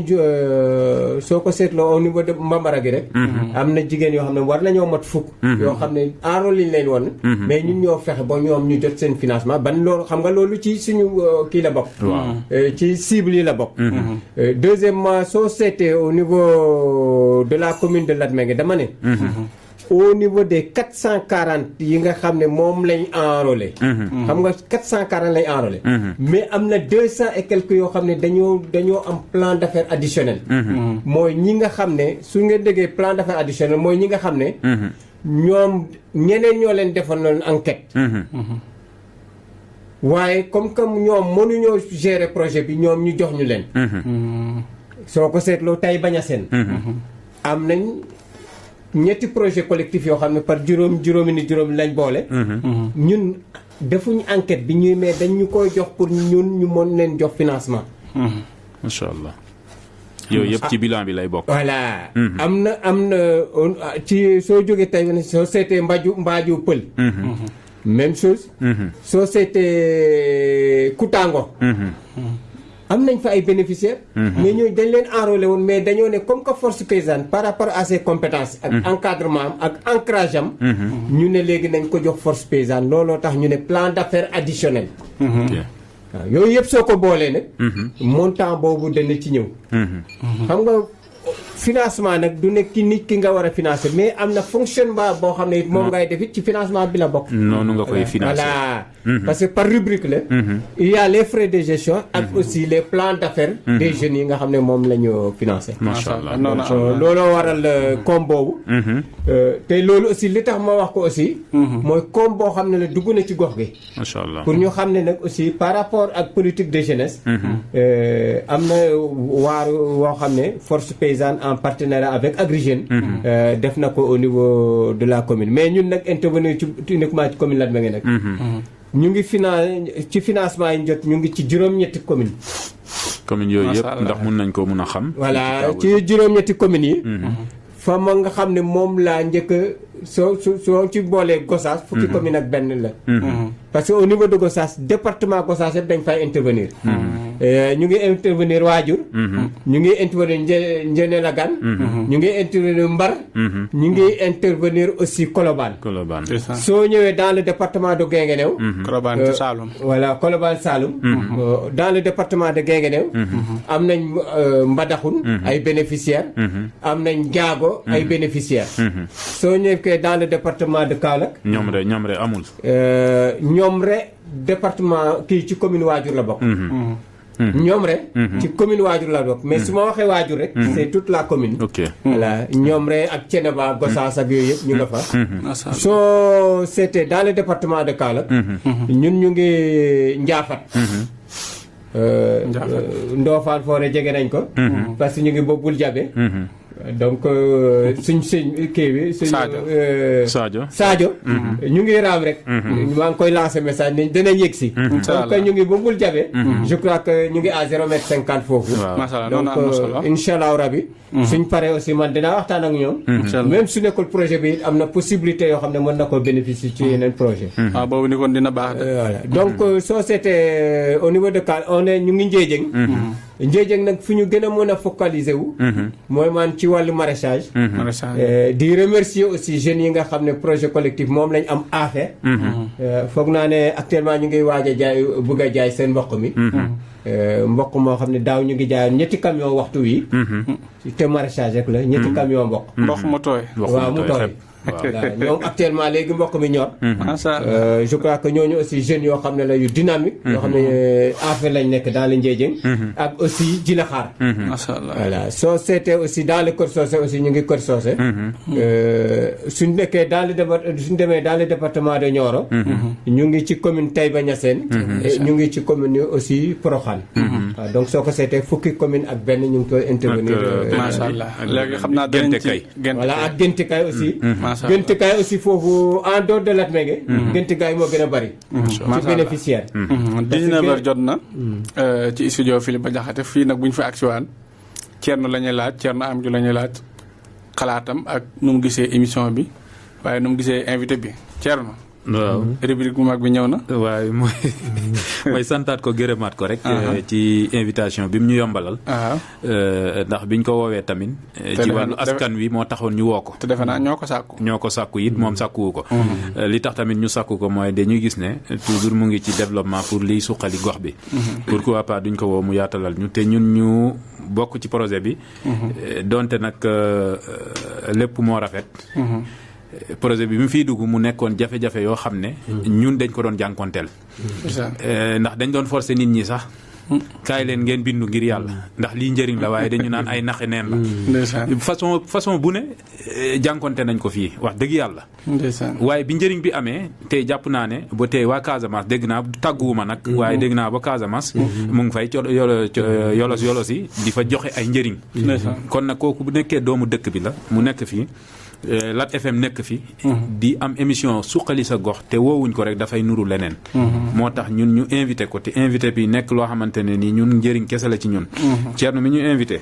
soo ko seetloo au niveau de Mbambara gi rek. am na jigéen yoo xam ne war nañoo mat fukk. yoo xam ne enrôlé leen woon. mais ñun ñoo fexe ba ñoom ñu jot seen financement ban loolu xam nga loolu ci suñu kii la bokk. ci cible yi la bokk. Deuxièmement soo seetee au niveau de la commune de Latmingué dama ne. au niveau des 440 yi nga xam ne moom lañ enrôlé. xam nga 440 lañ enrôlé. mais am na 200 et quelques yoo xam ne dañoo am plan d'affaires additionnel. mooy ñi nga xam ne su ngeen déggee plan d'affaires additionnel mooy ñi nga xam ne. ñoom ñeneen ñoo leen defoon loolu enquête. waaye comme ñoom mënuñoo gérer projet bi ñoom ñu jox ñu leen. soo ko seetloo tey bañ a seen. am nañ. ñetti projet collectif yoo xam ne par juróomi nit lañ boole. ñun defuñ enquête bi ñuy mais dañ ñu koy jox pour ñun ñu mën leen jox financement. macha allah. yooyu yëpp ci bilan bi lay bokk. voilà. am na ci soo jógee tey soo seetee mbaaju pël. même chose. soo seetee Koutango. am nañ fa ay bénéficiaires. mais ñooñu dañ leen enrôlé woon mais dañoo ne comme que force paysanne par rapport à ses compétences. ak encadrement am ak ancrage am. ñu ne léegi nañ ko jox force paysanne looloo tax ñu ne plan d'affaires additionnel. waaw yooyu yëpp soo ko boolee nag. montant boobu dana ci ñëw. xam nga financement nag du nekk nit ki nga war a financer mais am na fonctionnement boo xam ne it moom ngay def it ci financement bi la bokk. noonu nga koy financer voilà. parce que par rubrique la. il y a les frais de gestion ak aussi les plans d'affaires. des jeunes yi nga xam ne moom la ñu financer. macha allah looloo waral koom boobu. te loolu aussi li tax ma wax ko aussi. mooy koom boo xam ne la dugg na ci gox gi. macha allah pour ñu xam ne nag aussi par rapport ak politique de jeunesse. am na woo xam ne force paysanne en partenariat avec Agri Jeunes. def na ko au niveau de la commune mais ñun nag intervenir ci uniquement ci commune Latmingué nag. ñu ngi ci financement yi jot ñu ngi ci juróom-ñetti communes. communes yooyu yëpp ndax mun nañ ko mun a xam. voilà ci juróom-ñetti communes yi. fa ma nga xam ne moom laa njëkk soo ci boolee Gossas fukki commune ak benn la. parce que au niveau de Gossas département Gossas yëpp dañ fay intervenir. ñu ngi intervenir Waajur. ñu ngi intervenir Njene Lagan. ñu ngi intervenir Mbar. ñu ngi intervenir aussi Colobane. soo ñëwee dans le département de Guinguinéo. Colobane Saloum. voilà Colobane Saloum. dans le département de Guinguinéo. am nañ Mbadakhoune. ay bénéficiaires. am nañ Diago ay bénéficiaires. soo ñëwee dans le département de Kaolack. Ñomre amul. Ñomre département kii ci commune Waajur la bokk. ñoom rek ci commune Waajur la bokk mais su ma waxee Waajur rek c'est toute la commune. voilà ñoom rek ak Thiénaba Gossas ak yooyu yëpp ñu nga fa. soo c'était dans le département de Kaolack. ñun ñu ngi Ndiafat. Ndofane Fore jege nañ ko. parce que ñu ngi ba Bul Jabe. donc suñ kii bi suñ Sadio ñu ngi raam rek maa ngi koy lancer message ni dinañ yëg si donc ñu ngi ba Bul Jabe je crois que ñu ngi à 0,50 foofu donc inchallah rabbi suñ paree aussi man dinaa waxtaan ak ñoom même su nekkul projet bi am na possibilité yoo xam ne mën na ko bénéficier ci yeneen projet boobu ni kon dina baax voilà donc soo seetee au niveau de Kaal on est ñu ngi Ndiédiène nag fu ñu gën a mën a focaliser wu mooy man ci wàllu maraîchage. di remercier aussi jeunes yi nga xam ne projet collectif moom lañ am affaire. foog naa ne actuellement ñu ngi waaj a jaay bëgg a jaay seen mboq mi. mboq moo xam ne daaw ñu ngi jaayoon ñetti camion waxtu wi. te maraîchage rek la ñetti camion mboq. mboq mu tooy. waaw mu tooy. voilà ñoom actuellement léegi mboq mi ñor. je crois que ñooñu aussi jeunes yoo xam ne la yu dynamique. yoo xam ne affaire lañ nekk dans le Ndiédiène. ak aussi Djilakhar. macha allah voilà soo seetee aussi dans le Kër Socé aussi ñu ngi Kër Socé. suñ nekkee suñ demee dans le département de Nioro. ñu ngi ci commune Taïba Niassène. ñu ngi ci commune aussi Porokhane. waaw donc soo ko seetee fukki commune ak benn ñu ngi koy intervenir. macha allah léegi xam naa danañ ci voilà ak Géntikaay aussi. macha allah Géntikaay aussi foofu en dehors de Latmingué. Géntikaay moo gën a bari. ci bénéficiaire. 19h jot na. ci studio Philippe Diakhaté fii nag bu ñu fa agsiwaan Thierno la ñuy laaj Thierno Amdou la ñuy laaj xalaatam ak nu mu gisee émission bi waaye nu mu gisee invité bi Thierno. waaw rubrique bu mag bi ñëw na. waaye mooy santaat ko gërëmaat ko rek. ci invitation bi mu ñu yombalal. ndax biñ ko woowee tamit. ci wàllu askan wi moo taxoon ñu woo ko. te defe naa ñoo ko sàkku it moom sàkkuwu ko. li tax tamit ñu sàkku ko mooy dañuy gis ne toujours mu ngi ci développement pour liy suqali gox bi. pourquoi pas duñ ko woo mu yaatalal ñu te ñun ñu bokk ci projet bi. donte nag lépp moo rafet. projet bi mu fiy dugg mu nekkoon jafe-jafe yoo xam ne ñun dañ ko doon jànkonteel ndax dañ doon forcer nit ñi sax kaay leen ngeen bindu ngir yàlla ndax lii njëriñ la waaye dañu naan ay naxe neen la façon bu ne jànkonte nañ ko fii wax dëgg yàlla waaye bi njëriñ bi amee tey jàpp naa ne ba tey waa Casamance dégg naa tàgguwuma nag waaye dégg naa ba Casamance mu ngi fay yolos yi di fa joxe ay njëriñ kon nag kooku bu nekkee doomu dëkk bi la mu nekk fii Lat FM nekk fi di am émission suqali sa gox te woowuñ ko rek dafay nuru leneen moo tax ñun ñu invité ko te invité bi nekk loo xamante ne nii ñun njëriñ kese la ci ñun Thierno mi ñu invité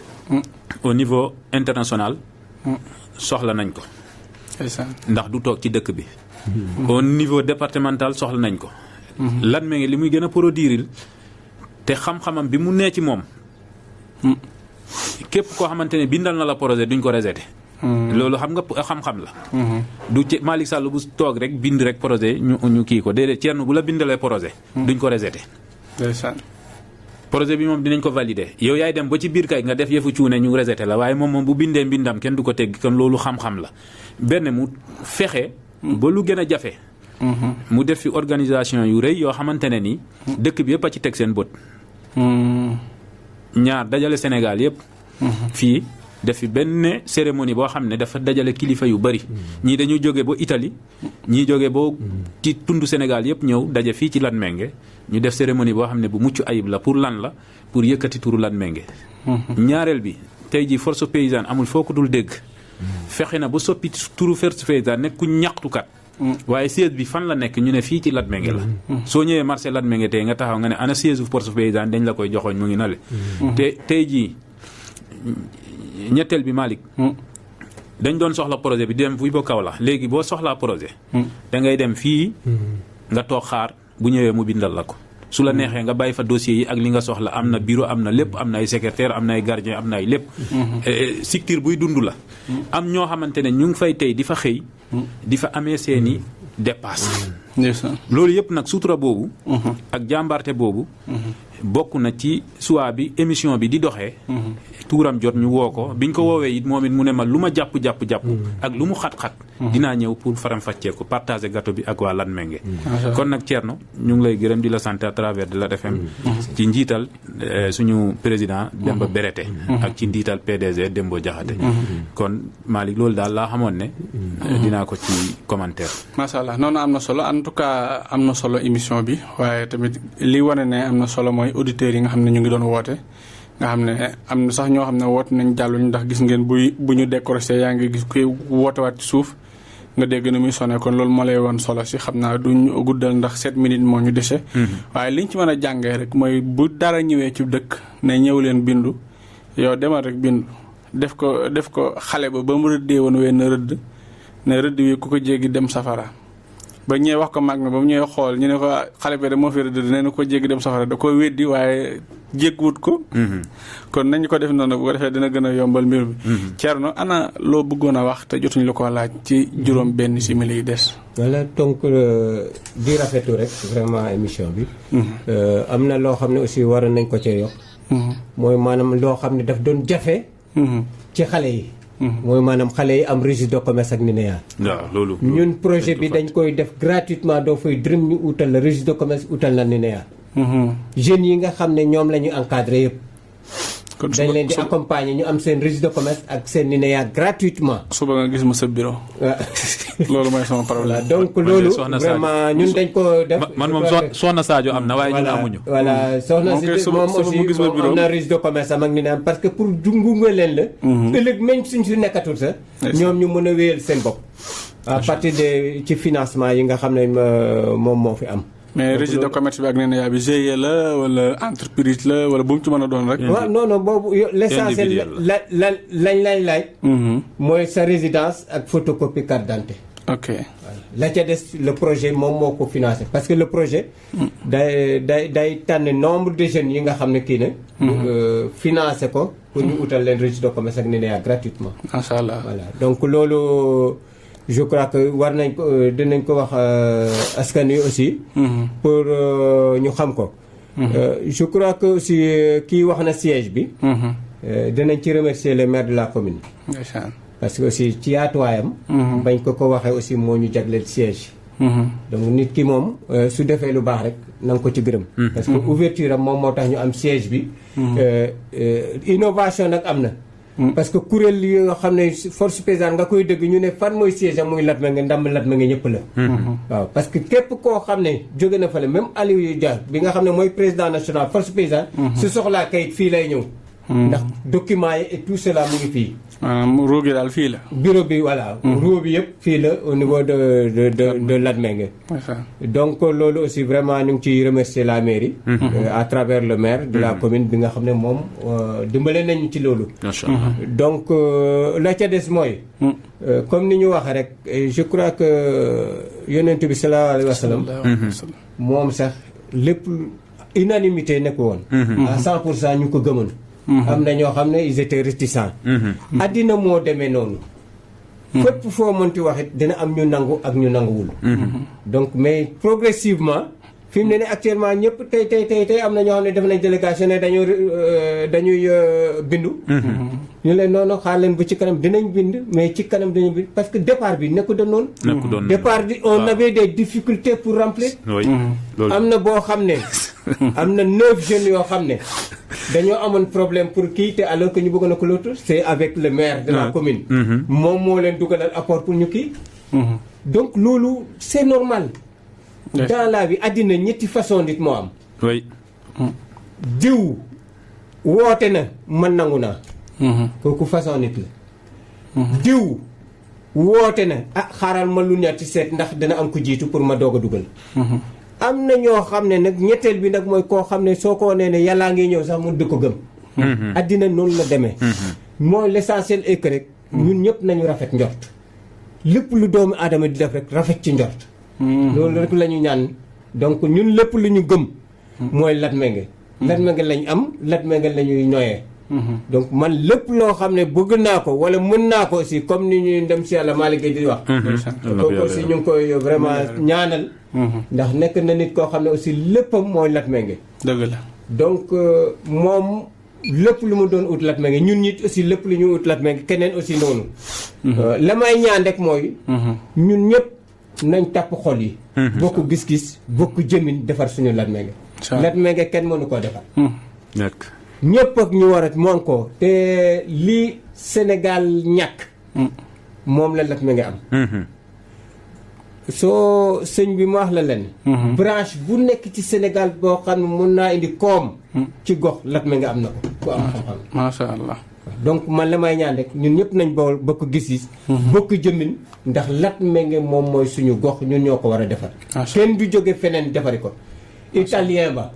au niveau international soxla nañ ko ndax du toog ci dëkk bi au niveau départemental soxla nañ ko Latmingué li muy gën a produire te xam-xamam bi mu nee ci moom képp koo xamante ne bindal na la projet duñ ko rejeté loolu xam nga xam-xam la du ci Malick Sall bu toog rek bind rek projet ñu kii ko déedéet Thierno bu la bindalee projet duñ ko rejeté projet bi moom dinañ ko valider yow yaay dem ba ci biir kay nga def yëfu cuune ñu rejeté la waaye moom bu bindee mbindam kenn du ko tegg kon loolu xam-xam la benn mu fexe ba lu gën a jafe mu def fi organisation yu rëy yoo xamante ne ni dëkk bi yëpp a ci teg seen bët ñaar dajale Sénégal yëpp fii def fi benn cérémonie boo xam ne dafa dajale kilifa yu bari ñii dañuy jóge ba Italie ñii jóge ba ci tund Sénégal yëpp ñëw daje fii ci Latmingué ñu def cérémonie boo xam ne bu mucc ayib la pour lan la pour yëkkati turu Latmingué ñaareel bi tey ji force paysanne amul foo ko dul dégg fexe na ba soppi turu force paysanne nekk ku ñaxtukat waaye siège bi fan la nekk ñu ne fii ci Latmingué la soo ñëwee marché Latmingué tey nga taxaw nga ne ana siège force paysanne dañ la koy joxoñ mu ngi na le te tey ji ñetteel bi Malick dañ doon soxla projet bi dem fuy ba kaw la léegi boo soxlaa projet da ngay dem fii nga toog xaar bu ñëwee mu bindal la ko su la neexee nga bàyyi fa dossier yi ak li nga soxla am na bureau am na lépp am na ay secrétaire am na ay gardien am na ay lépp structure buy dund la am ñoo xamante ne ñu ngi fay tey di fa xëy di fa amee seeni dépasse loolu yëpp nag sutura boobu ak jàmbarte boobu bokk na ci soit bi émission bi di doxee tuuram jot ñu woo ko biñ ko woowee it moom it mu ne ma lu ma jàpp ak lu mu xat-xat dinaa ñëw pour faram-fàccee ko partager gâteau bi ak waa Latmingué kon nag Thierno ñu ngi lay gërëm di la sant à travers de Lat FM ci njiital suñu président Demba Berete ak ci njiital PDG Dembo Diakhaté kon Malick loolu daal laa xamoon ne dinaa ko ci commentaire macha allah noonu am na solo en tout cas am na solo émission bi waaye tamit li wane ne am na solo mooy auditeurs yi nga xam ne ñu ngi doon woote nga xam ne am na sax ñoo xam ne woote nañ jàlluñ ndax gis ngeen bu ñu décroché yaa ngi gis kuy wootewaat ci suuf nga dégg na muy sonné kon loolu moo lay woon solo si xam naa duñ guddal ndax 7 minutes moo ñu dese waaye liñ ci mën a jàngee rek mooy bu dara ñëwee ci dëkk ne ñëw leen bindu yow demal rek bindu def ko xale ba mu rëddee woon wenn rëdd ne rëdd wi ku ko jéggi dem safara ba ñëwee wax ko mag mi ba mu ñëwee xool ñu ne ko xale bi de moo fi rëdd nee na ko jéggi dem safara da ko weddi waaye jéggiwut ko kon nañu ko def noonu bu ko defee dina gën a yombal mbir mi Thierno ana loo bëggoon a wax te jotuñu la ko laaj ci juróom benn simili yi des voilà donc di rafetu rek vraiment émission bi am na loo xam ne aussi war nañ ko cee yokk mooy maanaam loo xam ne daf doon jafe ci xale yi mooy maanaam xale yi am registre de commerce ak NINEA waaw loolu ñun projet bi dañ koy def gratuitement doo fay dërëm ñu utal la registre de commerce utal la NINEA jeunes yi nga xam ne ñoom la ñu encadré yëpp dañ leen di accompagner ñu am seen registre de commerce ak seen NINEA gratuitement. suba nga gis ma sa bureau. loolu mooy sama problème. donc loolu vraiment ñun dañ ko def. man moom soxna Sadio am na waaye ñun amuñu. voilà soxna si moom aussi am na registre de commerce am ak NINEA parce que pour dungunga leen la. ëllëg même suñ si nekkatul sax. ñoom ñu mën a wéyal seen bopp. à partir de ci financement yi nga xam ne moom moo fi am. mais registre de commerce bi ak NINEA bi GIE la wala entreprise la wala bu mu ci mën a doon rek. waaw non boobu l'essentiel lañ lay laaj. mooy sa résidence ak photocopie carte d'identité. ok la ca des le projet moom moo ko financé parce que le projet. day tànn nombre de jeunes yi nga xam ne kii ne. financé ko pour ñu utal leen registre de commerce ak NINEA gratuitement. macha allah voilà donc loolu. je crois que war nañ ko dinañ ko wax askan wi aussi. pour ñu xam ko. je crois que aussi kii wax na siège bi. dinañ ci remercier le maire de la commune. parce que aussi ci yaatuwaayam. bañ ko waxee aussi moo ñu jagleel siège. donc nit ki moom su defee lu baax rek na nga ko ci gërëm. parce que ouverture am moom moo tax ñu am siège bi. innovation nag am na. parce que kuréel yi nga xam ne force paysane nga koy dëgg ñu ne fan mooy siège am muy Latmingué ndam Latmingué ñëpp la. waaw parce que képp koo xam ne jóge na fale même Aliou Dia bi nga xam ne mooy président national force paysane. su soxlaa kayit fii lay ñëw. ndax documents yi et tout cela mu ngi fii. ruu gi daal fii la. bureau bi voilà. ruu bi yëpp fii la au niveau de Latmingué. donc loolu aussi vraiment ñu ngi ciy remercier la mairie. à travers le maire de la commune bi nga xam ne moom dimbale nañu ci loolu. donc la ca des mooy. comme ni ñu waxee rek je crois que yonent bi sallallahu alayhi wa sallam. moom sax lépp unanimité nekk woon. à 100% ñu ko gëmoon. am na ñoo xam ne ils étaient réticents. addina moo demee noonu. fépp foo mënti wax it dina am ñu nangu ak ñu nanguwul. donc mais progressivement fi mu ne nii actuellement ñëpp tey am na ñoo xam ne def nañ délégation ne dañuy bindu. ñu leen noonu xaar leen bu ci kanam dinañ bind mais ci kanam dañuy bind parce que départ bi nekku doon noonu. départ bi on avait des difficultés pour remplir. am na boo xam ne. am na 9 jeunes yoo xam ne dañoo amoon problème pour kii te alors que ñu bëggoon a ko l'autre c'est avec le maire de la commune. moom moo leen dugalal apport pour ñu kii. donc loolu c'est normal. dans la vie àddina ñetti façon nit moo am. oui. diw woote na man nangu naa. kooku façon nit la. diw woote na xaaral ma lu ñetti seet ndax dana am ko jiitu pour ma doog a dugal. am na ñoo xam ne nag ñetteel bi nag mooy koo xam ne soo ko nee ne yàllaa ngi ñëw sax mun di ko gëm. addina noonu la demee. mooy l'essentiel est que rek ñun ñëpp nañu rafet njort lépp lu doomu aadama di def rek rafet ci njort. loolu rek la ñu ñaan donc ñun lépp lu ñu gëm. mooy Latmingué. Latmingué lañ am Latmingué la ñuy noyee. donc man lépp loo xam ne bëgg naa ko wala mën naa ko aussi comme ni ñuy dem si yàlla Malick di wax. kooku aussi ñu ngi koy vraiment ñaanal. ndax nekk na nit koo xam ne aussi léppam mooy Latmingué. dëgg la donc moom lépp lu mu doon ut Latmingué ñun ñit aussi lépp lu ñu ut Latmingué keneen aussi noonu. la may ñaan rek mooy. ñun ñëpp nañ tàpp xol yi. bokk gis-gis bokk jëmin defar suñu Latmingué. Latmingué kenn mënu koo defar. ñëpp ak ñu war a moom ko te lii Sénégal ñàkk. moom la Latmingué am. soo sëñ bi ma wax la leen. branche bu nekk ci Sénégal boo xam ne mën naa indi koom. ci gox Latmingué am na ko ku am xam-xam. macha allah. donc man la may ñaan rek ñun ñëpp nañ bool bokk gis-gis. bokk jëmmin ndax Latmingué moom mooy suñu gox ñun ñoo ko war a defar. kenn du jóge feneen defari ko. italien ba.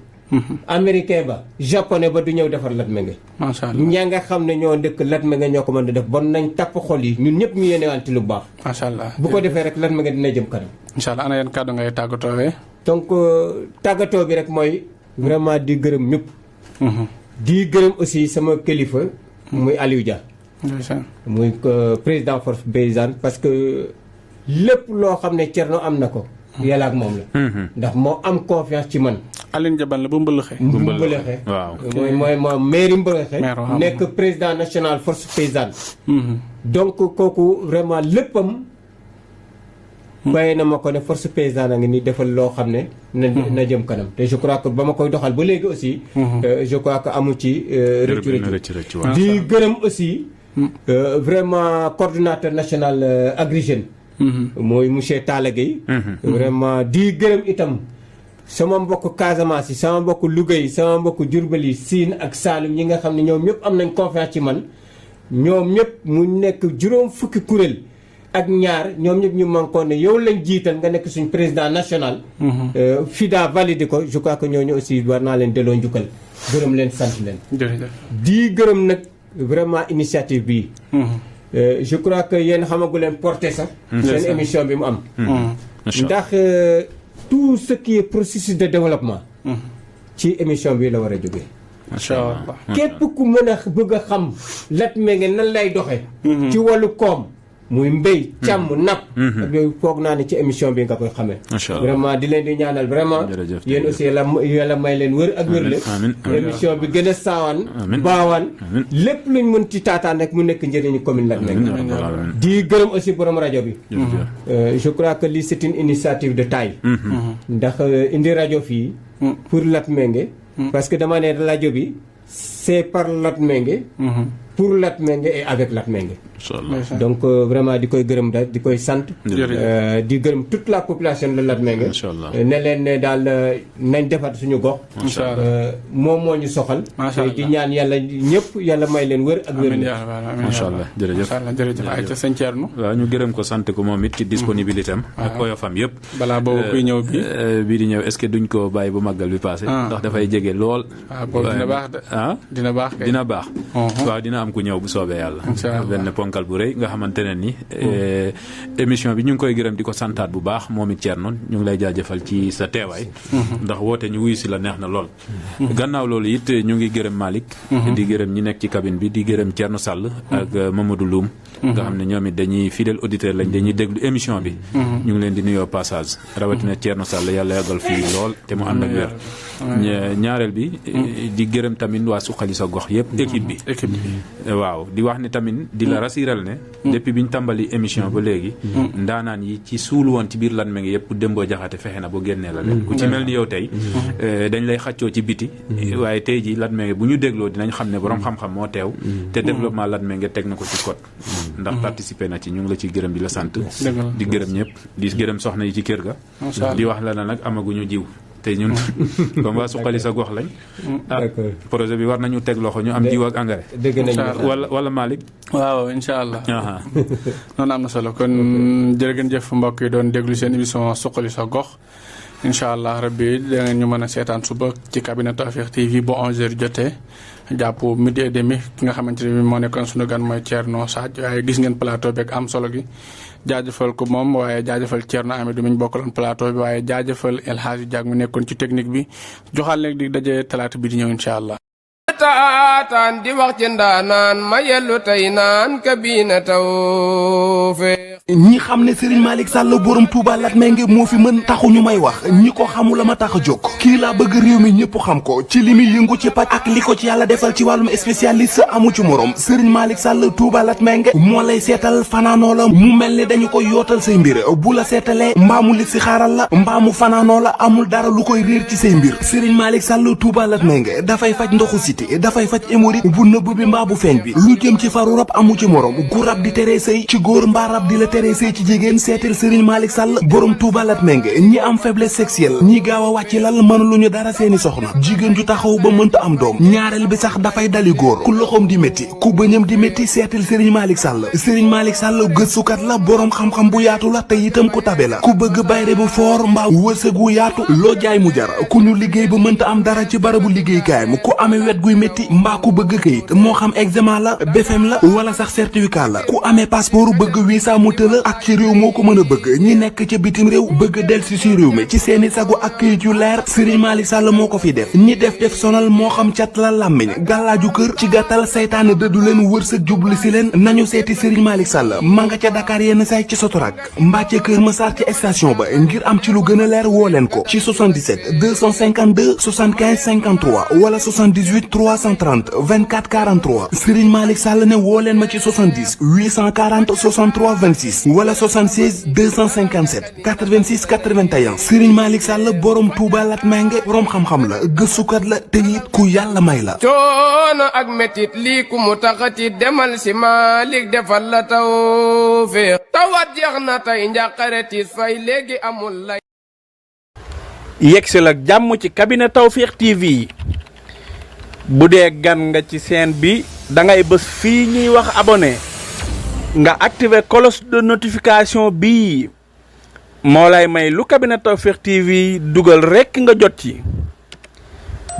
américain ba japonais ba du ñëw defar Latmingué. macha allah ña nga xam ne ñoo dëkk Latmingué ñoo ko mën a def bon nañ tapp xol yi ñun ñëpp ñu yéenewante lu baax. macha allah bu ko defee rek Latmingué dina jëm kanam. incha allah ana yan kàddu ngay tàggatoowee. donc tàggatoo bi rek mooy vraiment di gërëm ñëpp. di gërëm aussi sama kilifa. muy Aliou Dia. muy président force paysane parce que lépp loo xam ne Thierno am na ko. yàlla ak moom la. ndax moo am confiance ci man. Aline Diabane la bu Mbëlëxe. bu Mbëlëxe waaw. mooy mairie Mbëlëxe. nekk président national force paysane. donc kooku vraiment léppam bàyyee na ma ko ne force paysanne a ngi ni defal loo xam ne na jëm kanam te je crois que ba ma koy doxal ba léegi aussi je crois que amu ci rëccu di gërëm aussi vraiment coordinateur national Agri Jeunes mooy monsieur Talla Gueye vraiment di gërëm itam sama mbokk Casamance yi sama mbokk Louga yi sama mbokk Diourbel yi Sine ak Saloum ñi nga xam ne ñoom ñëpp am nañ confiance ci man ñoom ñëpp mu nekk juróom fukki kuréel ak ñaar ñoom ñëpp ñu man ko ne yow lañ jiital nga nekk suñ président national FIDA validé ko je crois que ñooñu aussi war naa leen delloo njukkal gërëm leen sant leen di gërëm nag vraiment initiative bii je crois que yéen xamagu leen porté sax seen émission bi mu am ndax tout ce qui est processus de développement ci émission bi la war a jógee macha allah képp ku mën a bëgg a xam Latmingué nan lay doxe ci wàllu koom muy mbéy càmm napp ak yooyu foog naa ne ci émission bi nga koy xamee vraiment di leen di ñaanal vraiment yéen aussi yàlla may leen wër ak wër le émission bi gën a saawaan baawaan lépp luñ mën ci taataan rek mu nekk njëriñu commune Latmingué di gërëm aussi borom rajo bi je crois que lii c'est une initiative de taille ndax indi rajo fii pour Latmingué parce que dama ne rajo bi c'est par Latmingué pour Latmingué et avec Latmingué donc vraiment di koy gërëm da di koy sant di gërëm toute la population de Latmingué ne leen ne daal nañ defar suñu gox moom moo ñu soxal di ñaan yàlla ñëpp yàlla may leen wër ak wër macha allah jërëjëf ay ca sëñ Thierno waaw ñu gërëm ko sant ko moom it ci disponibilité am ak oyofam yëpp balaa boobu kuy ñëw bii di ñëw est-ce que duñ ko bàyyi bu màggal bi passé ndax dafay jege lool boobu dina baax de dina baax kay dina baax waaw dina am ku ñëw bu soobee yàlla benn ponkal bu rëy nga xamante ne ni émission bi ñu ngi koy gërëm di ko santaat bu baax moom it Thierno ñu ngi lay jaajëfal ci sa teewaay ndax woote ñu wuyu si la neex na lool gannaaw loolu it ñu ngi gërëm Malick di gërëm ñi nekk ci cabine bi di gërëm Thierno Sall ak Mamadou Loum nga xam ne ñoom it dañuy fidèle auditeur lañ dañuy déglu émission bi ñu ngi leen di nuyoo passage rawatina Thierno Sall yàlla yàggal fii lool te mu ànd ak wér ñaareel bi di gërëm tamit waa Suqali sa gox yëpp équipe bi waaw di wax ni tamit di la rassurer ne depuis bi ñu tàmbali émission ba léegi ndaanaan yi ci suul woon ci biir Latmingué yëpp Dembo Jaxate fexe na ba génnee la leen ku ci mel ni yow tey dañ lay xaccoo ci biti waaye tey ji Latmingué bu ñu dégloo dinañ xam ne borom xam-xam moo teew te développement Latmingué teg na ko ci code ndax participer na ci ñu ngi la ci gërëm di la sant di gërëm ñëpp di gërëm soxna yi ci kër ga di wax la na nag amaguñu jiw te ñun comme waa Suqali sa gox lañ projet bi war nañu teg loxo ñu am jiw ak engrais wala Malick waaw incha allah noonu am na solo kon jërëjëf mbokk yi doon déglu seen émission Suqali sa gox incha allah rabbi da ngeen ñu mën a seetaan suba ci cabinet Tawfekh TV bu 11h jotee jàpp midi et demi ki nga xamante ne moo nekkoon sunu gan mooy Thierno Sadji waaye gis ngeen plateau beeg am solo gi jaajëfal ko moom waaye jaajëfal Thierno Amidou mi ñu bokkaloon plateau bi waaye jaajëfal El Hadji Diak mi nekkoon ci technique bi joxal léegi di daje talaata bi di ñëw incha allah. taataan di wax ci ndaanaan ma yellu tey naan kabina Tawfekh ñi xam ne Serigne Malick Sall borom Touba Latmingué moo fi mën taxu ñu may wax ñi ko xamula ma tax a jóg kii laa bëgg réew mi ñëpp xam ko ci li muy yëngu ci paj ak li ko ci yàlla defal ci wàllum spécialiste amu ci morom Serigne Malick Sall Touba Latmingué moo lay seetal fanaanoo la mu mel ni dañu koy yootal say mbir bu la seetalee mbaamu li si xaaral la mbaamu fanaanoo la amul dara lu koy réer ci say mbir Serigne Malick Sall Touba Latmingué dafay faj ndoxu siti dafay faj hémorroïde bu nëbb bi mbaa bu feeñ bi lu jëm ci faru rab amu ci morom gu rab di teree sëy ci góor mbaa rab di la teree sëy ci jigéen seetal Serigne Malick Sall borom Touba Latmingué ñi am faiblesse sexuelle ñi gaaw a wàcc lal mënuluñu dara seeni soxna jigéen ju taxaw ba mënta am doom ñaareel bi sax dafay dali góor ku loxoom di métti ku bëñam di métti seetal Serigne Malick Sall Serigne Malick Sall gëstukat la borom xam-xam bu yaatu la te itam ku tabe la ku bëgg bayre bu foor mbaa wërsëg wu yaatu loo jaay mu jar ku ñu liggéey ba mënta am dara ci barabu liggéeykaayam ku amee wet guy métti mbaa ku bëgg këyit moo xam examen la BFM la wala sax certificat la ku amee passeport bëgg visa mu tëla ak ci réew moo ko mën a bëgg ñi nekk ca bitim réew bëgg delsi si réew mi ci seeni sagu ak këyit yu leer Serigne Malick Sall moo ko fi def ñi def sonal moo xam cat la làmmiñ gàllaaju kër ci gàttal saytaane dëddu leen wërsëg jublu si leen nañu seeti Serigne Malick Sall ma nga ca Dakar yenn say ci Sotorak mbaa ca Kër Massar ci station ba ngir am ci lu gën a leer woo leen ko ci 77 252 75 53 wala 78 330 24 43 Serigne Malick Sall ne woo leen ma ci 70 840 63 26 86 wala 76 257 86 81 Serigne Malick Sall borom Touba Latmingué borom xam-xam la gëstukat la te it ku yàlla may la. coono ak metit lii ku mu taxati demal si Malick defal la tawfeex tawat jeex na tey njàqare tiis fay léegi amul lay. yegsil ak jàmm ci cabinet Tawfekh TV bu dee gan nga ci chaîne bi da ngay bës fii ñuy wax abonné nga activer cloche de notification bii moo lay may lu cabinet Tawfekh TV dugal rekk nga jot ci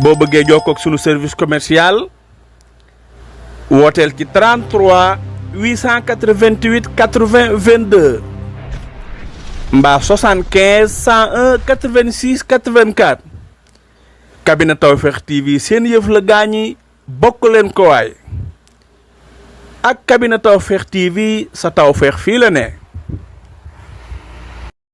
boo bëggee jokkoo ak sunu service commercial wooteel ci 33 888 80 22 mbaa 75 101 86 84 cabinet Tawfekh TV seen yëf la gaañi bokk leen ko waay ak cabinet Tawfekh TV sa tawfeex fii la ne